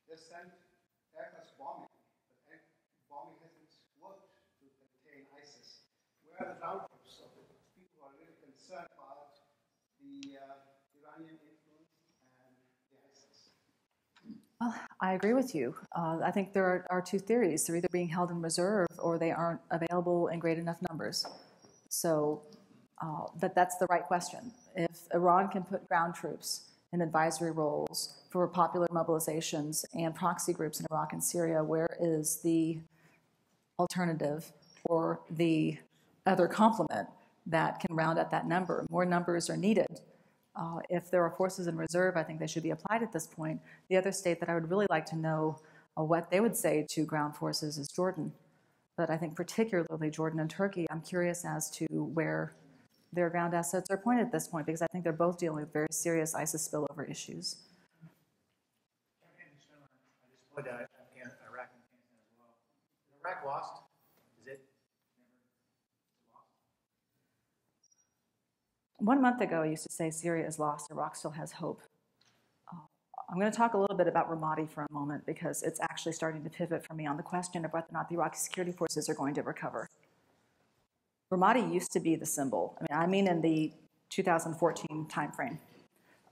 They sent aircraft bombing, but bombing hasn't worked to contain ISIS. Where are the ground troops? So the people are really concerned about the Iranian influence and the ISIS. Well, I agree with you. I think there are two theories. They're either being held in reserve or they aren't available in great enough numbers. So that's the right question. If Iran can put ground troops in advisory roles for popular mobilizations and proxy groups in Iraq and Syria, where is the alternative or the other complement that can round out that number? More numbers are needed. If there are forces in reserve, I think they should be applied at this point. The other state that I would really like to know what they would say to ground forces is Jordan. But I think particularly Jordan and Turkey, I'm curious as to where their ground assets are pointed at this point, because I think they're both dealing with very serious ISIS spillover issues. I just played Iraq and Afghanistan as well. Is Iraq lost? Is it? 1 month ago, I used to say Syria is lost, Iraq still has hope. I'm going to talk a little bit about Ramadi for a moment because it's actually starting to pivot for me on the question of whether or not the Iraqi security forces are going to recover. Ramadi used to be the symbol, I mean in the 2014 timeframe,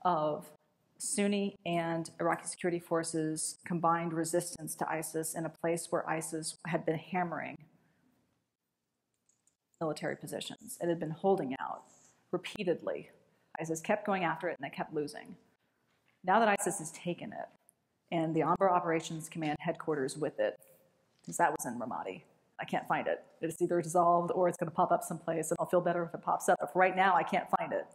of Sunni and Iraqi security forces combined resistance to ISIS in a place where ISIS had been hammering military positions. It had been holding out repeatedly. ISIS kept going after it and they kept losing. Now that ISIS has taken it, and the Anbar Operations Command headquarters with it, because that was in Ramadi, I can't find it. It's either dissolved or it's going to pop up someplace, and I'll feel better if it pops up. But for right now, I can't find it.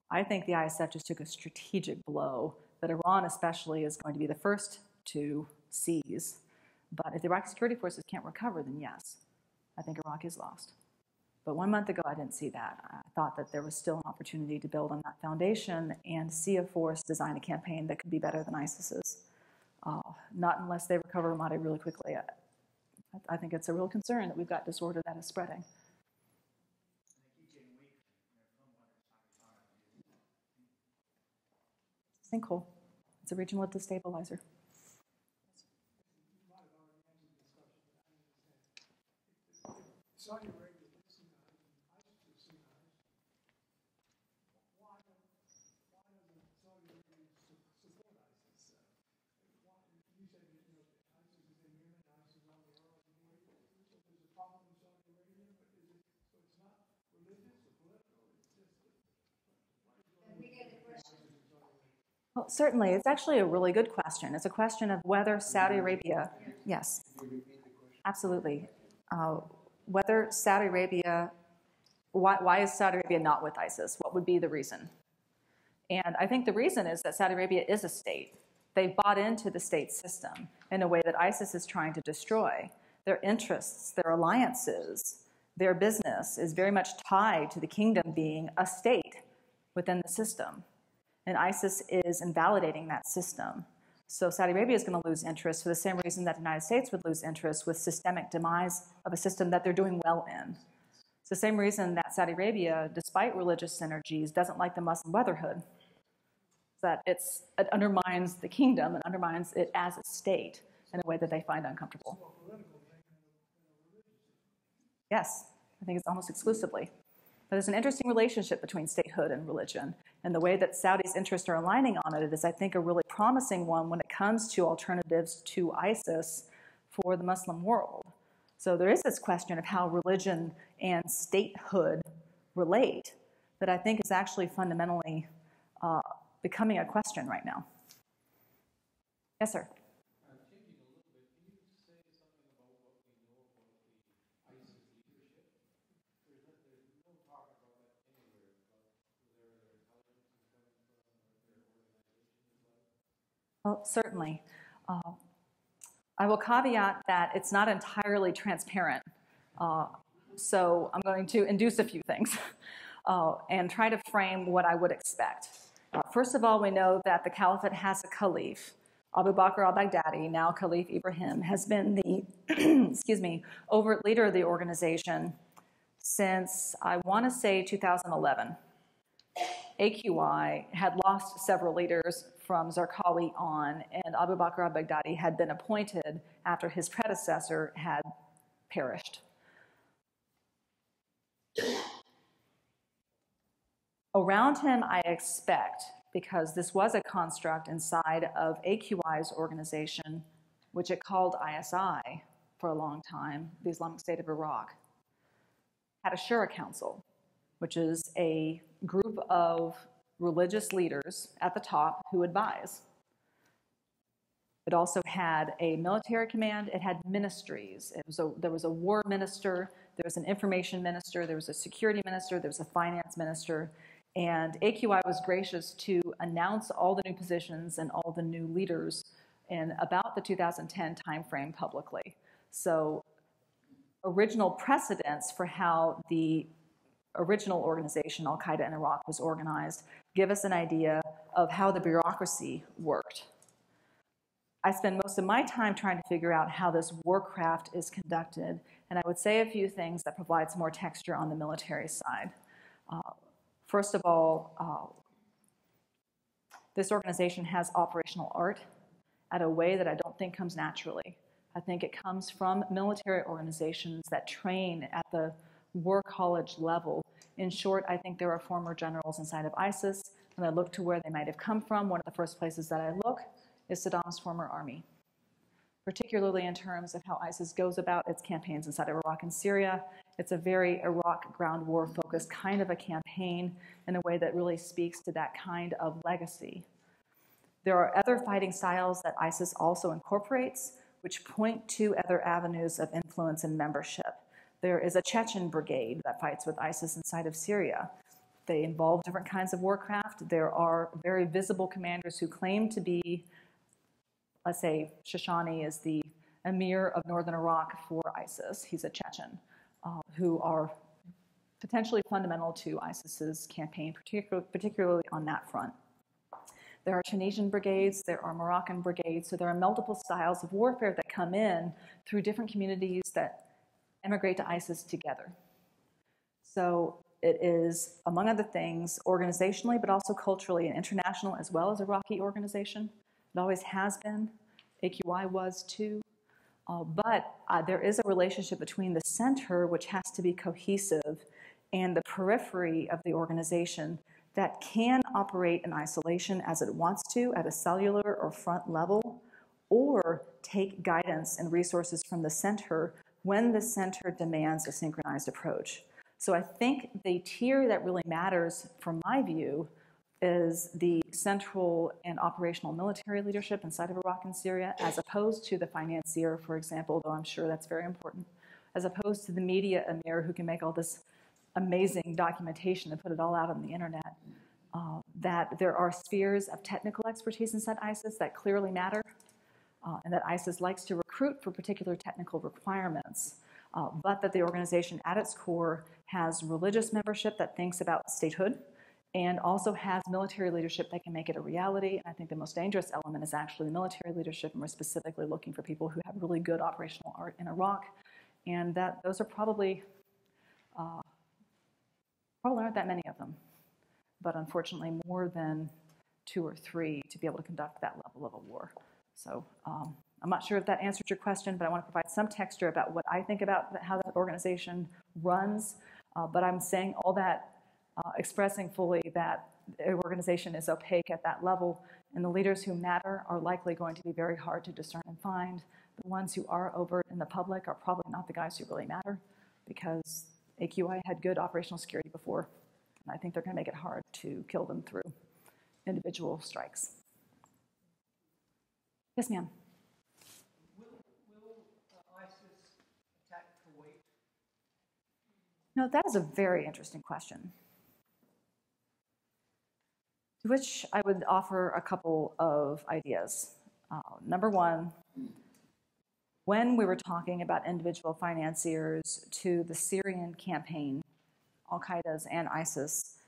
I think the ISF just took a strategic blow that Iran especially is going to be the first to seize. But if the Iraqi security forces can't recover, then yes, I think Iraq is lost. But 1 month ago, I didn't see that. I thought that there was still an opportunity to build on that foundation and see a force design a campaign that could be better than ISIS's. Not unless they recover Ramadi really quickly. I think it's a real concern that we've got disorder that is spreading. Sinkhole. It's a regional destabilizer. Saudi Arabia is ISIS is why doesn't Saudi Arabia support ISIS? You said ISIS is in Yemen, ISIS is on the Arab Kuwait. So there's a problem in Saudi Arabia, but so it's not religious or political. It's just Well, certainly. It's actually a really good question. It's a question of whether Saudi Arabia, yes, absolutely. Whether Saudi Arabia, why is Saudi Arabia not with ISIS? What would be the reason? And I think the reason is that Saudi Arabia is a state. They've bought into the state system in a way that ISIS is trying to destroy. Their interests, their alliances, their business is very much tied to the kingdom being a state within the system. And ISIS is invalidating that system. So Saudi Arabia is going to lose interest for the same reason that the United States would lose interest with systemic demise of a system that they're doing well in. It's the same reason that Saudi Arabia, despite religious synergies, doesn't like the Muslim Brotherhood. That it undermines the kingdom and undermines it as a state in a way that they find uncomfortable. Yes, I think it's almost exclusively. But there's an interesting relationship between statehood and religion. And the way that Saudi's interests are aligning on it is, I think, a really promising one when it comes to alternatives to ISIS for the Muslim world. So there is this question of how religion and statehood relate that I think is actually fundamentally becoming a question right now. Yes, sir? Changing a little bit, can you say something about what we know about the ISIS leadership? There's no talk about that anywhere, about where their intelligence is coming from, what their organization is like. Well, certainly. I will caveat that it's not entirely transparent. So I'm going to induce a few things and try to frame what I would expect. First of all, we know that the caliphate has a caliph. Abu Bakr al-Baghdadi, now Caliph Ibrahim, has been the overt leader of the organization since, I want to say, 2011. AQI had lost several leaders from Zarqawi on, and Abu Bakr al-Baghdadi had been appointed after his predecessor had perished. Around him, I expect, because this was a construct inside of AQI's organization, which it called ISI for a long time, the Islamic State of Iraq, had a Shura Council, which is a group of religious leaders at the top who advise. It also had a military command. It had ministries. There was a war minister, there was an information minister, there was a security minister, there was a finance minister, and AQI was gracious to announce all the new positions and all the new leaders in about the 2010 timeframe publicly. So original precedents for how the original organization, Al-Qaeda in Iraq, was organized give us an idea of how the bureaucracy worked. I spend most of my time trying to figure out how this warcraft is conducted, and I would say a few things that provide some more texture on the military side. First of all, this organization has operational art at a way that I don't think comes naturally. I think it comes from military organizations that train at the war college level. In short, I think there are former generals inside of ISIS. When I look to where they might have come from, one of the first places that I look is Saddam's former army, particularly in terms of how ISIS goes about its campaigns inside of Iraq and Syria. It's a very Iraq ground war focused kind of a campaign in a way that really speaks to that kind of legacy. There are other fighting styles that ISIS also incorporates, which point to other avenues of influence and membership. There is a Chechen brigade that fights with ISIS inside of Syria. They involve different kinds of warcraft. There are very visible commanders who claim to be, let's say, Shoshani is the emir of northern Iraq for ISIS. He's a Chechen, who are potentially fundamental to ISIS's campaign, particularly on that front. There are Tunisian brigades, there are Moroccan brigades, so there are multiple styles of warfare that come in through different communities that emigrate to ISIS together. So it is, among other things, organizationally, but also culturally, an international as well as Iraqi organization. It always has been. AQI was too. But there is a relationship between the center, which has to be cohesive, and the periphery of the organization that can operate in isolation as it wants to at a cellular or front level, or take guidance and resources from the center when the center demands a synchronized approach. So I think the tier that really matters, from my view, is the central and operational military leadership inside of Iraq and Syria, as opposed to the financier, for example, though I'm sure that's very important, as opposed to the media emir who can make all this amazing documentation and put it all out on the internet. That there are spheres of technical expertise inside ISIS that clearly matter, and that ISIS likes to recruit for particular technical requirements. but that the organization at its core has religious membership that thinks about statehood and also has military leadership that can make it a reality. And I think the most dangerous element is actually the military leadership, and we're specifically looking for people who have really good operational art in Iraq, and that those are probably aren't that many of them, but unfortunately more than 2 or 3 to be able to conduct that level of a war. So I'm not sure if that answered your question, but I want to provide some texture about what I think about how that organization runs. But I'm saying all that, expressing fully that the organization is opaque at that level, and the leaders who matter are likely going to be very hard to discern and find. The ones who are overt in the public are probably not the guys who really matter, because AQI had good operational security before, and I think they're going to make it hard to kill them through individual strikes. Yes, ma'am. Will ISIS attack Kuwait? No, that is a very interesting question, to which I would offer a couple of ideas. Number one, when we were talking about individual financiers to the Syrian campaign, Al-Qaeda's and ISIS,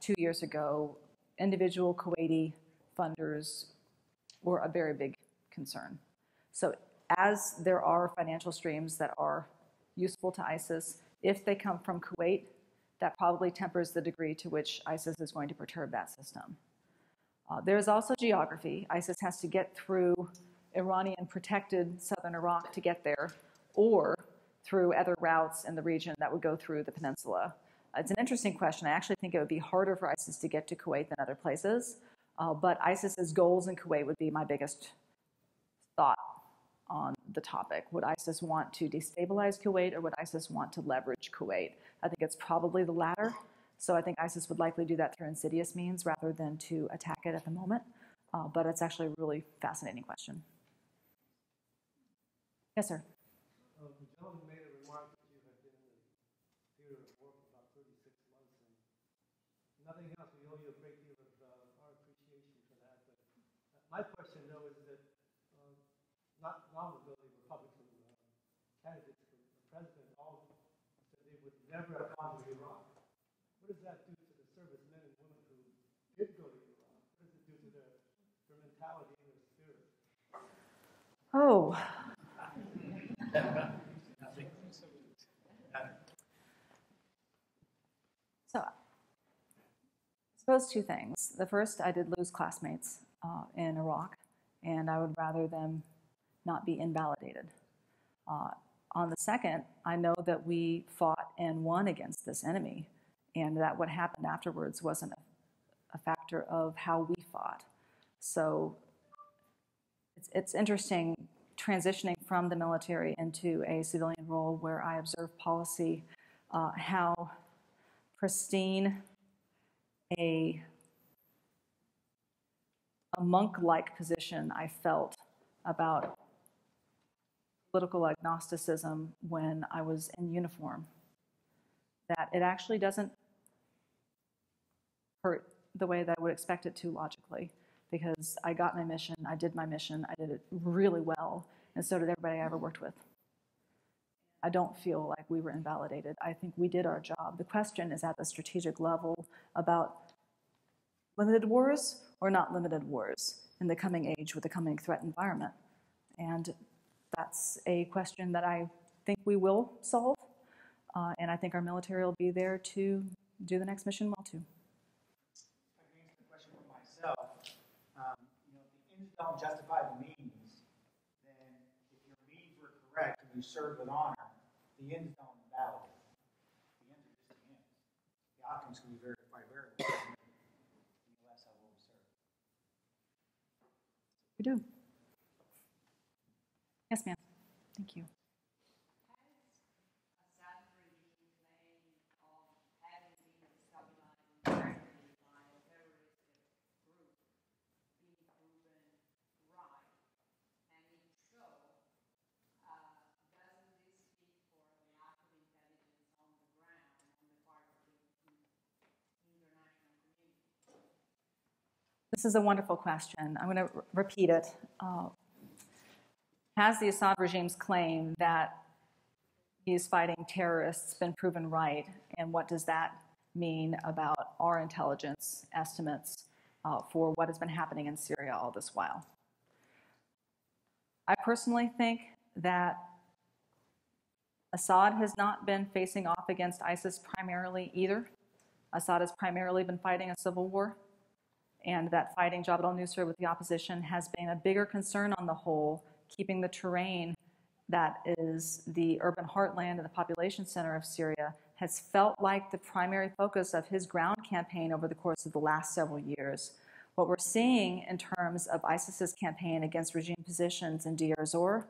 2 years ago, individual Kuwaiti funders were a very big concern. So as there are financial streams that are useful to ISIS, if they come from Kuwait, that probably tempers the degree to which ISIS is going to perturb that system. There's also geography. ISIS has to get through Iranian-protected southern Iraq to get there, or through other routes in the region that would go through the peninsula. It's an interesting question. I actually think it would be harder for ISIS to get to Kuwait than other places, but ISIS's goals in Kuwait would be my biggest thought on the topic. Would ISIS want to destabilize Kuwait, or would ISIS want to leverage Kuwait? I think it's probably the latter. So I think ISIS would likely do that through insidious means rather than to attack it at the moment. But it's actually a really fascinating question. Yes, sir. The gentleman made a remark that you had been in the theater of war for about 36 months, and nothing else, we owe you a great deal of our appreciation for that. But my question, though, is that not long ago, the Republican candidates for president all said they would never have gone to Iraq. What does that do to the servicemen and women who did go to Iraq? What does it do to their mentality and their spirit? Oh. So, I suppose 2 things. The first, I did lose classmates in Iraq, and I would rather them not be invalidated. On the second, I know that we fought and won against this enemy, and that what happened afterwards wasn't a factor of how we fought. So it's interesting transitioning from the military into a civilian role where I observe policy, how pristine a monk-like position I felt about political agnosticism when I was in uniform. That it actually doesn't hurt the way that I would expect it to logically, because I got my mission, I did it really well, and so did everybody I ever worked with. I don't feel like we were invalidated. I think we did our job. The question is at the strategic level about limited wars or not limited wars in the coming age with the coming threat environment. And that's a question that I think we will solve, and I think our military will be there to do the next mission well too. I can answer the question for myself. If the ends don't justify the means, then if your means were correct and you served with honor, the ends don't invalidate. The ends are just the ends. The outcomes can be very variable. That's how we'll serve. We do. Yes, ma'am. Thank you. This is a wonderful question. I'm going to repeat it. Has the Assad regime's claim that he's fighting terrorists been proven right, and what does that mean about our intelligence estimates for what has been happening in Syria all this while? I personally think that Assad has not been facing off against ISIS primarily either. Assad has primarily been fighting a civil war, and that fighting Jabhat al-Nusra with the opposition has been a bigger concern on the whole, keeping the terrain that is the urban heartland and the population center of Syria has felt like the primary focus of his ground campaign over the course of the last several years. What we're seeing in terms of ISIS's campaign against regime positions in Deir ez-Zor,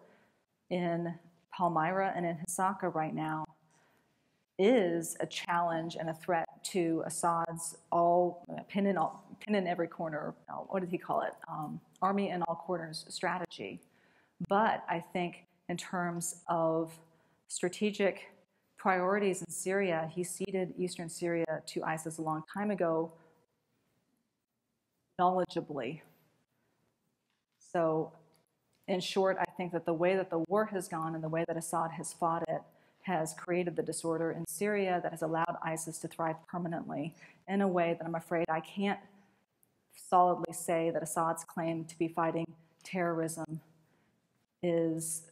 in Palmyra, and in Hasaka right now is a challenge and a threat to Assad's pin in every corner, what did he call it? Army in all corners strategy. But I think in terms of strategic priorities in Syria, he ceded eastern Syria to ISIS a long time ago, knowledgeably. So, in short, I think that the way that the war has gone and the way that Assad has fought it has created the disorder in Syria that has allowed ISIS to thrive permanently in a way that I'm afraid I can't solidly say that Assad's claim to be fighting terrorism is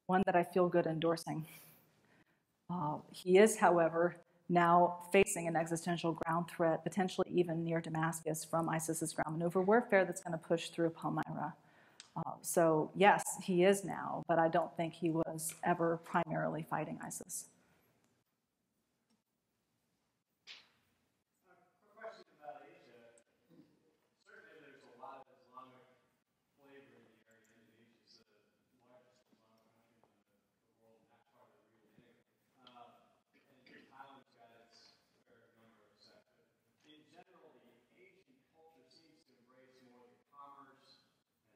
one that I feel good endorsing. He is, however, now facing an existential ground threat, potentially even near Damascus, from ISIS's ground maneuver warfare that's going to push through Palmyra. So yes, he is now, but I don't think he was ever primarily fighting ISIS. Question about Asia. Certainly there's a lot of Islamic flavor in the area. Indonesia is the largest Islamic country in the world, and that's part of the reason anyway. And Thailand's got its fair number of sectors. In general, the Asian culture seems to embrace more the commerce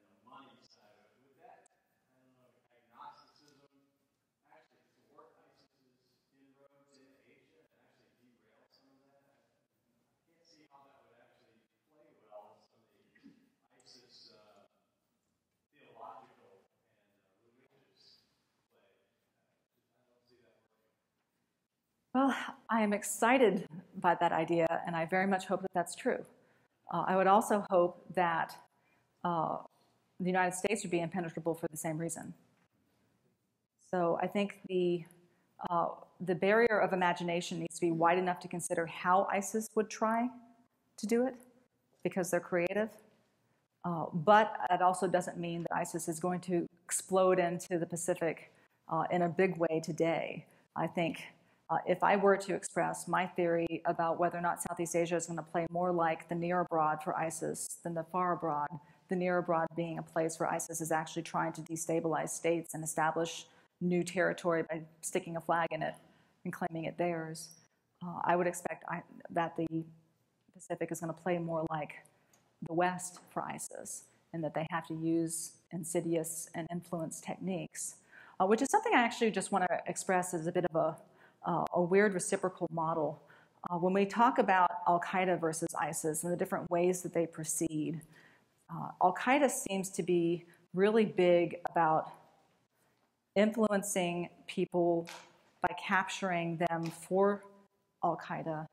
and the money side of it. Would that, I don't know, agnosticism actually thwart ISIS's inroads into Asia and actually derail some of that? I can't see how that would actually play well with some of the ISIS theological and religious play. I don't see that working. Well, I am excited by that idea, and I very much hope that that's true. I would also hope that the United States would be impenetrable for the same reason. So I think the barrier of imagination needs to be wide enough to consider how ISIS would try to do it, because they're creative. But it also doesn't mean that ISIS is going to explode into the Pacific in a big way today. I think if I were to express my theory about whether or not Southeast Asia is going to play more like the near abroad for ISIS than the far abroad, the near abroad being a place where ISIS is actually trying to destabilize states and establish new territory by sticking a flag in it and claiming it theirs, I would expect that the Pacific is going to play more like the West for ISIS, and that they have to use insidious and influence techniques, which is something I actually just want to express as a bit of a weird reciprocal model. When we talk about Al-Qaeda versus ISIS and the different ways that they proceed, Al-Qaeda seems to be really big about influencing people by capturing them for Al-Qaeda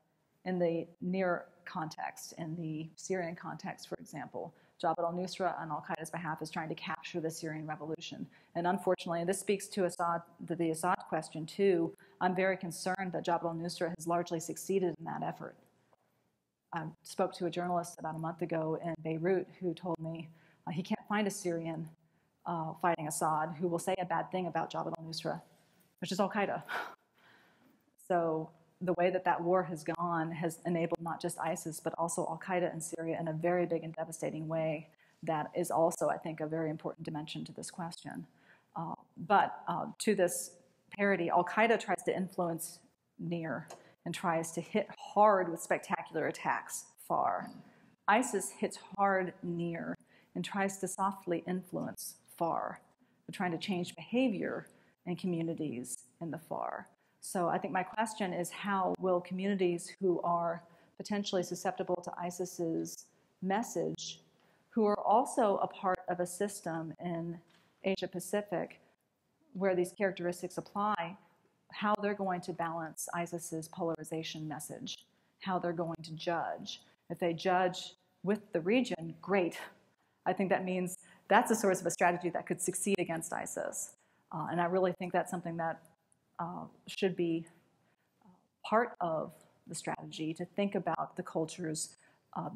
in the near context, in the Syrian context, for example. Jabhat al-Nusra on al-Qaeda's behalf is trying to capture the Syrian revolution. And unfortunately, and this speaks to the Assad question too, I'm very concerned that Jabhat al-Nusra has largely succeeded in that effort. I spoke to a journalist about a month ago in Beirut who told me he can't find a Syrian fighting Assad who will say a bad thing about Jabhat al-Nusra, which is al-Qaeda. So the way that that war has gone has enabled not just ISIS, but also al-Qaeda in Syria in a very big and devastating way that is also, I think, a very important dimension to this question. But to this parity, al-Qaeda tries to influence near and tries to hit hard with spectacular attacks far. ISIS hits hard near and tries to softly influence far. They're trying to change behavior in communities in the far. So I think my question is, how will communities who are potentially susceptible to ISIS's message, who are also a part of a system in Asia Pacific where these characteristics apply, how they're going to balance ISIS's polarization message, how they're going to judge. If they judge with the region, great. I think that means that's a source of a strategy that could succeed against ISIS. And I really think that's something that should be part of the strategy, to think about the cultures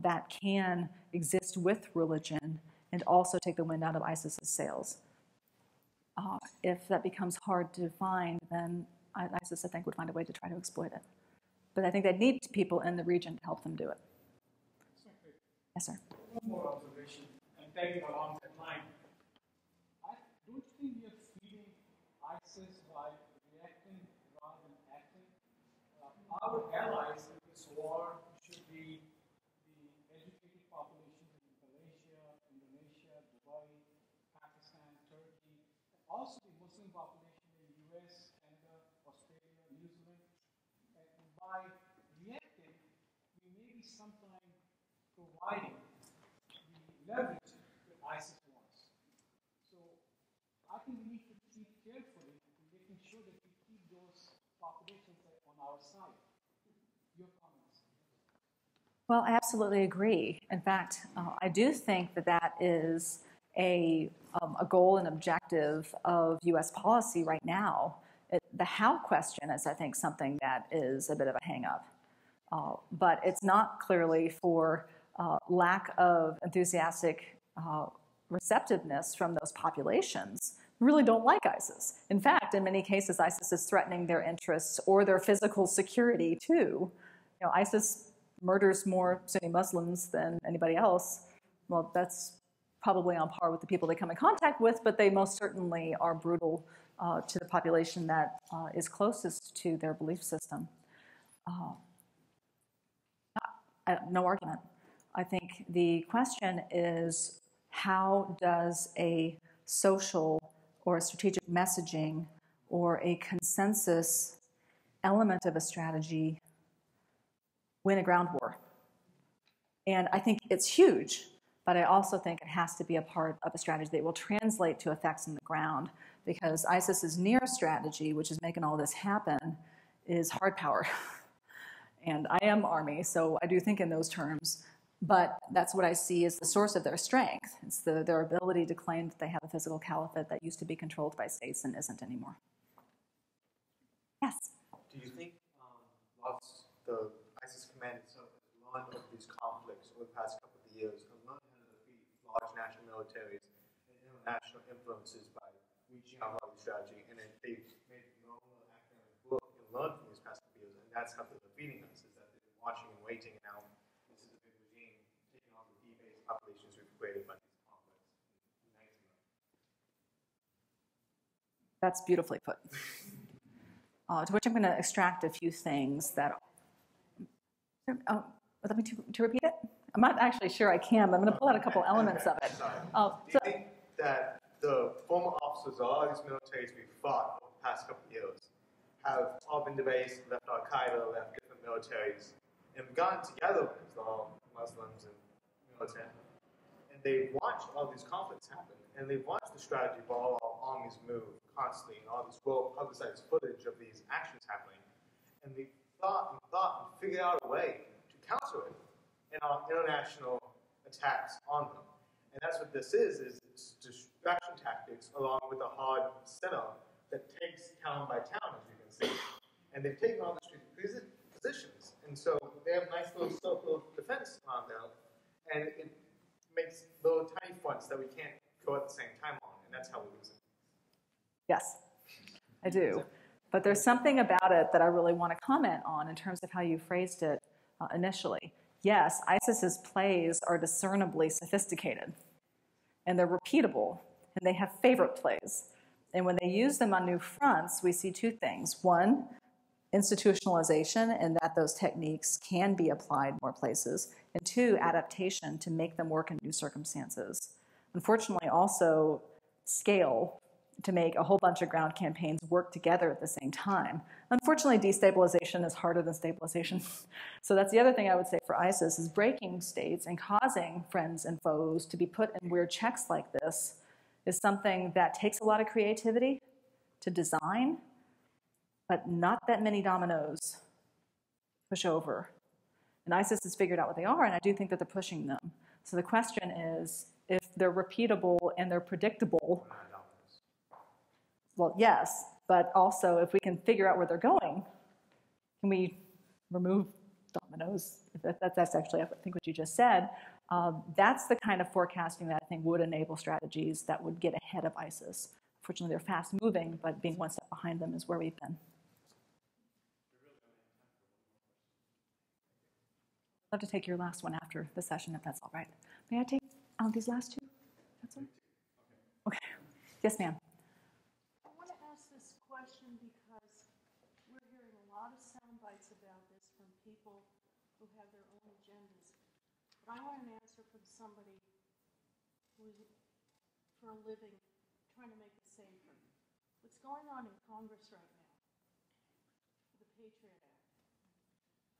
that can exist with religion and also take the wind out of ISIS's sails. If that becomes hard to find, then ISIS, I think, would find a way to try to exploit it. But I think they need people in the region to help them do it. Yes, sir. One more observation, and tagging along that line. I don't think you're feeding ISIS by reacting rather than acting. Our allies in this war should be the educated populations in Malaysia, Indonesia, Dubai, Pakistan, Turkey, and also the Muslim population in the US, Canada, Australia, New Zealand. And by reacting, we may be sometimes providing the leverage that ISIS wants. So I think we need to keep carefully making sure that we keep those populations on our side. Your comments? Well, I absolutely agree. In fact, I do think that that is a goal and objective of U.S. policy right now. The how question is, I think, something that is a bit of a hang-up. But it's not clearly for lack of enthusiastic receptiveness from those populations who really don't like ISIS. In fact, in many cases, ISIS is threatening their interests or their physical security too. You know, ISIS murders more Sunni Muslims than anybody else. Well, that's probably on par with the people they come in contact with, but they most certainly are brutal to the population that is closest to their belief system. No argument. I think the question is, how does a social or a strategic messaging or a consensus element of a strategy win a ground war? And I think it's huge, but I also think it has to be a part of a strategy that will translate to effects on the ground, because ISIS's near strategy, which is making all this happen, is hard power. And I am Army, so I do think in those terms, but that's what I see as the source of their strength. It's their ability to claim that they have a physical caliphate that used to be controlled by states and isn't anymore. Yes? Do you think once the ISIS command itself has learned of these conflicts over the past couple of years and learned how to defeat large national militaries and international influences by reaching out on the strategy, and then they've made their own academic book and learned from these past couple of years, and that's how they're defeating us, is that they've been watching and waiting, and now this is a big regime taking on the debased populations we've created by these conflicts and uniting them. That's beautifully put. To which I'm going to extract a few things that... let me to repeat it? I'm not actually sure I can, but I'm going to pull out a couple elements of it. Do you think that the former officers of all these militaries we've fought over the past couple of years have all been debased, left Al-Qaeda, left different militaries, and gotten together as all Muslims and military, and they've watched all these conflicts happen, and they've watched the strategy of all our armies move constantly, and all this well-publicized footage of these actions happening, and they thought and figured out a way to counter it in our international attacks on them. And that's what this is it's distraction tactics along with a hard center that takes town by town, as you can see. And they've taken all the strategic positions. And so they have a nice little circle of defense around them. And it makes little tiny fronts that we can't go at the same time on. And that's how we lose it. Yes, I do. But there's something about it that I really want to comment on in terms of how you phrased it initially. Yes, ISIS's plays are discernibly sophisticated, and they're repeatable, and they have favorite plays. And when they use them on new fronts, we see two things. One, institutionalization, and that those techniques can be applied more places. And two, adaptation to make them work in new circumstances. Unfortunately, also scale to make a whole bunch of ground campaigns work together at the same time. Unfortunately, destabilization is harder than stabilization. So that's the other thing I would say for ISIS, is breaking states and causing friends and foes to be put in weird checks like this is something that takes a lot of creativity, to design, but not that many dominoes push over. And ISIS has figured out what they are, and I do think that they're pushing them. So the question is, if they're repeatable and they're predictable, well, yes, but also if we can figure out where they're going, can we remove dominoes? That's actually, I think, what you just said. That's the kind of forecasting that I think would enable strategies that would get ahead of ISIS. Fortunately, they're fast moving, but being one step behind them is where we've been. I'd love to take your last one after the session, if that's all right. May I take these last two? That's all? Okay. Yes, ma'am. I want to ask this question because we're hearing a lot of sound bites about this from people who have their own agendas. But I want an answer from somebody who's, for a living, trying to make it safer. What's going on in Congress right now, the Patriot Act,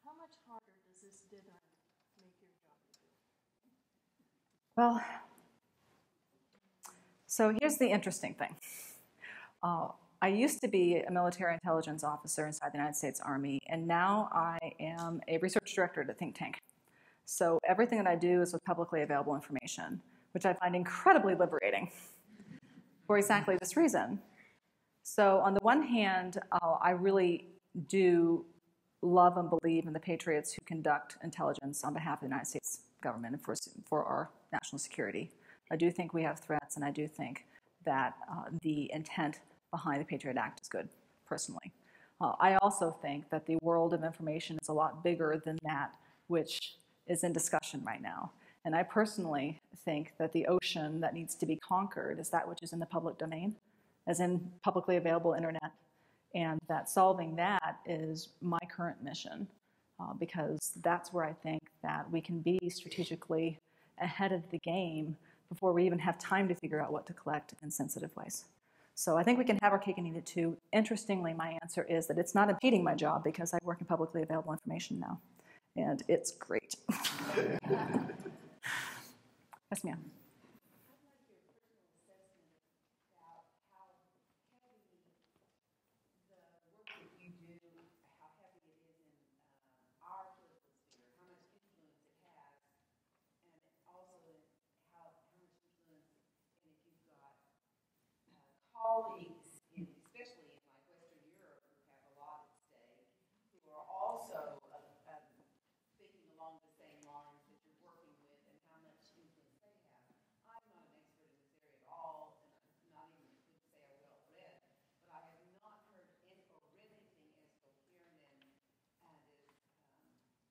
how much harder does this deadline make your job to do? Well, so here's the interesting thing. I used to be a military intelligence officer inside the United States Army, and now I am a research director at a think tank. So everything that I do is with publicly available information, which I find incredibly liberating for exactly this reason. So on the one hand, I really do love and believe in the patriots who conduct intelligence on behalf of the United States government and for our national security. I do think we have threats, and I do think that the intent behind the Patriot Act is good, personally. I also think that the world of information is a lot bigger than that which is in discussion right now. And I personally think that the ocean that needs to be conquered is that which is in the public domain, as in publicly available internet. And that solving that is my current mission, because that's where I think that we can be strategically ahead of the game before we even have time to figure out what to collect in sensitive ways. So I think we can have our cake and eat it too. Interestingly, my answer is that it's not impeding my job because I work in publicly available information now. And it's great. Yes, ma'am. Colleagues, especially in like Western Europe, who have a lot at stake, who are also thinking along the same lines that you're working with, and how much influence they have. I'm not an expert in this area at all, and I'm not even good to say I well read, but I have not heard any or read anything as coherent and as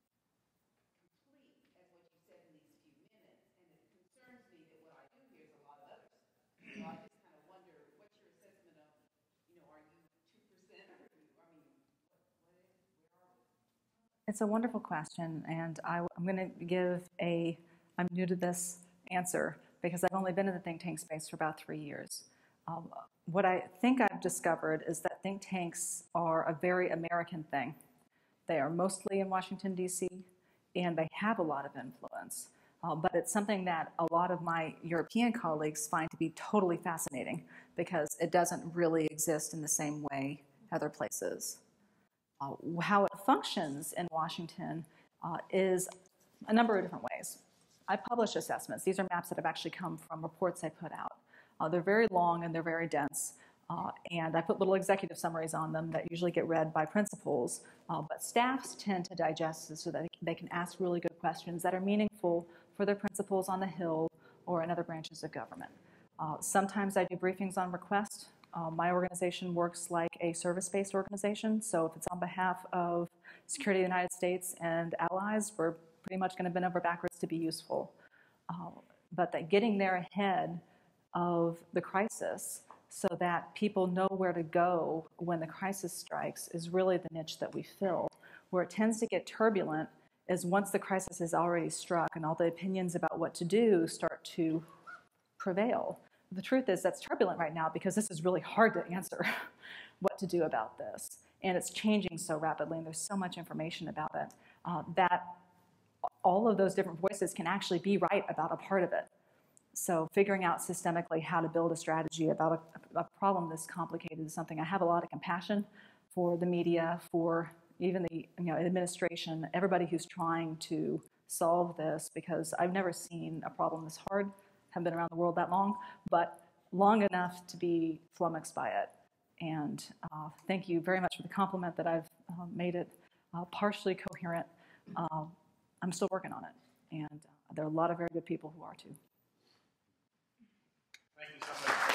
complete as what you said in these few minutes. And it concerns me that what I do hear is a lot of other stuff. So I just kind of wonder, what's your assessment of, are you 2% or are you, where are we? It's a wonderful question, and I'm going to give I'm new to this answer because I've only been in the think tank space for about 3 years. What I think I've discovered is that think tanks are a very American thing. They are mostly in Washington, D.C., and they have a lot of influence. But it's something that a lot of my European colleagues find to be totally fascinating because it doesn't really exist in the same way other places. How it functions in Washington is a number of different ways. I publish assessments. These are maps that have actually come from reports I put out. They're very long and they're very dense. And I put little executive summaries on them that usually get read by principals. But staffs tend to digest this so that they can ask really good questions that are meaningful for their principals on the Hill or in other branches of government. Sometimes I do briefings on request. My organization works like a service-based organization, so if it's on behalf of security of the United States and allies, we're pretty much going to bend over backwards to be useful. But that getting there ahead of the crisis so that people know where to go when the crisis strikes is really the niche that we fill. Where it tends to get turbulent is once the crisis is already struck and all the opinions about what to do start to prevail. The truth is that's turbulent right now because this is really hard to answer what to do about this. And it's changing so rapidly and there's so much information about it that all of those different voices can actually be right about a part of it. So figuring out systemically how to build a strategy about a problem this complicated is something I have a lot of compassion for the media, for even the administration, everybody who's trying to solve this, because I've never seen a problem this hard. Haven't been around the world that long, but long enough to be flummoxed by it. And thank you very much for the compliment that I've made it partially coherent. I'm still working on it, and there are a lot of very good people who are too. Thank you so much.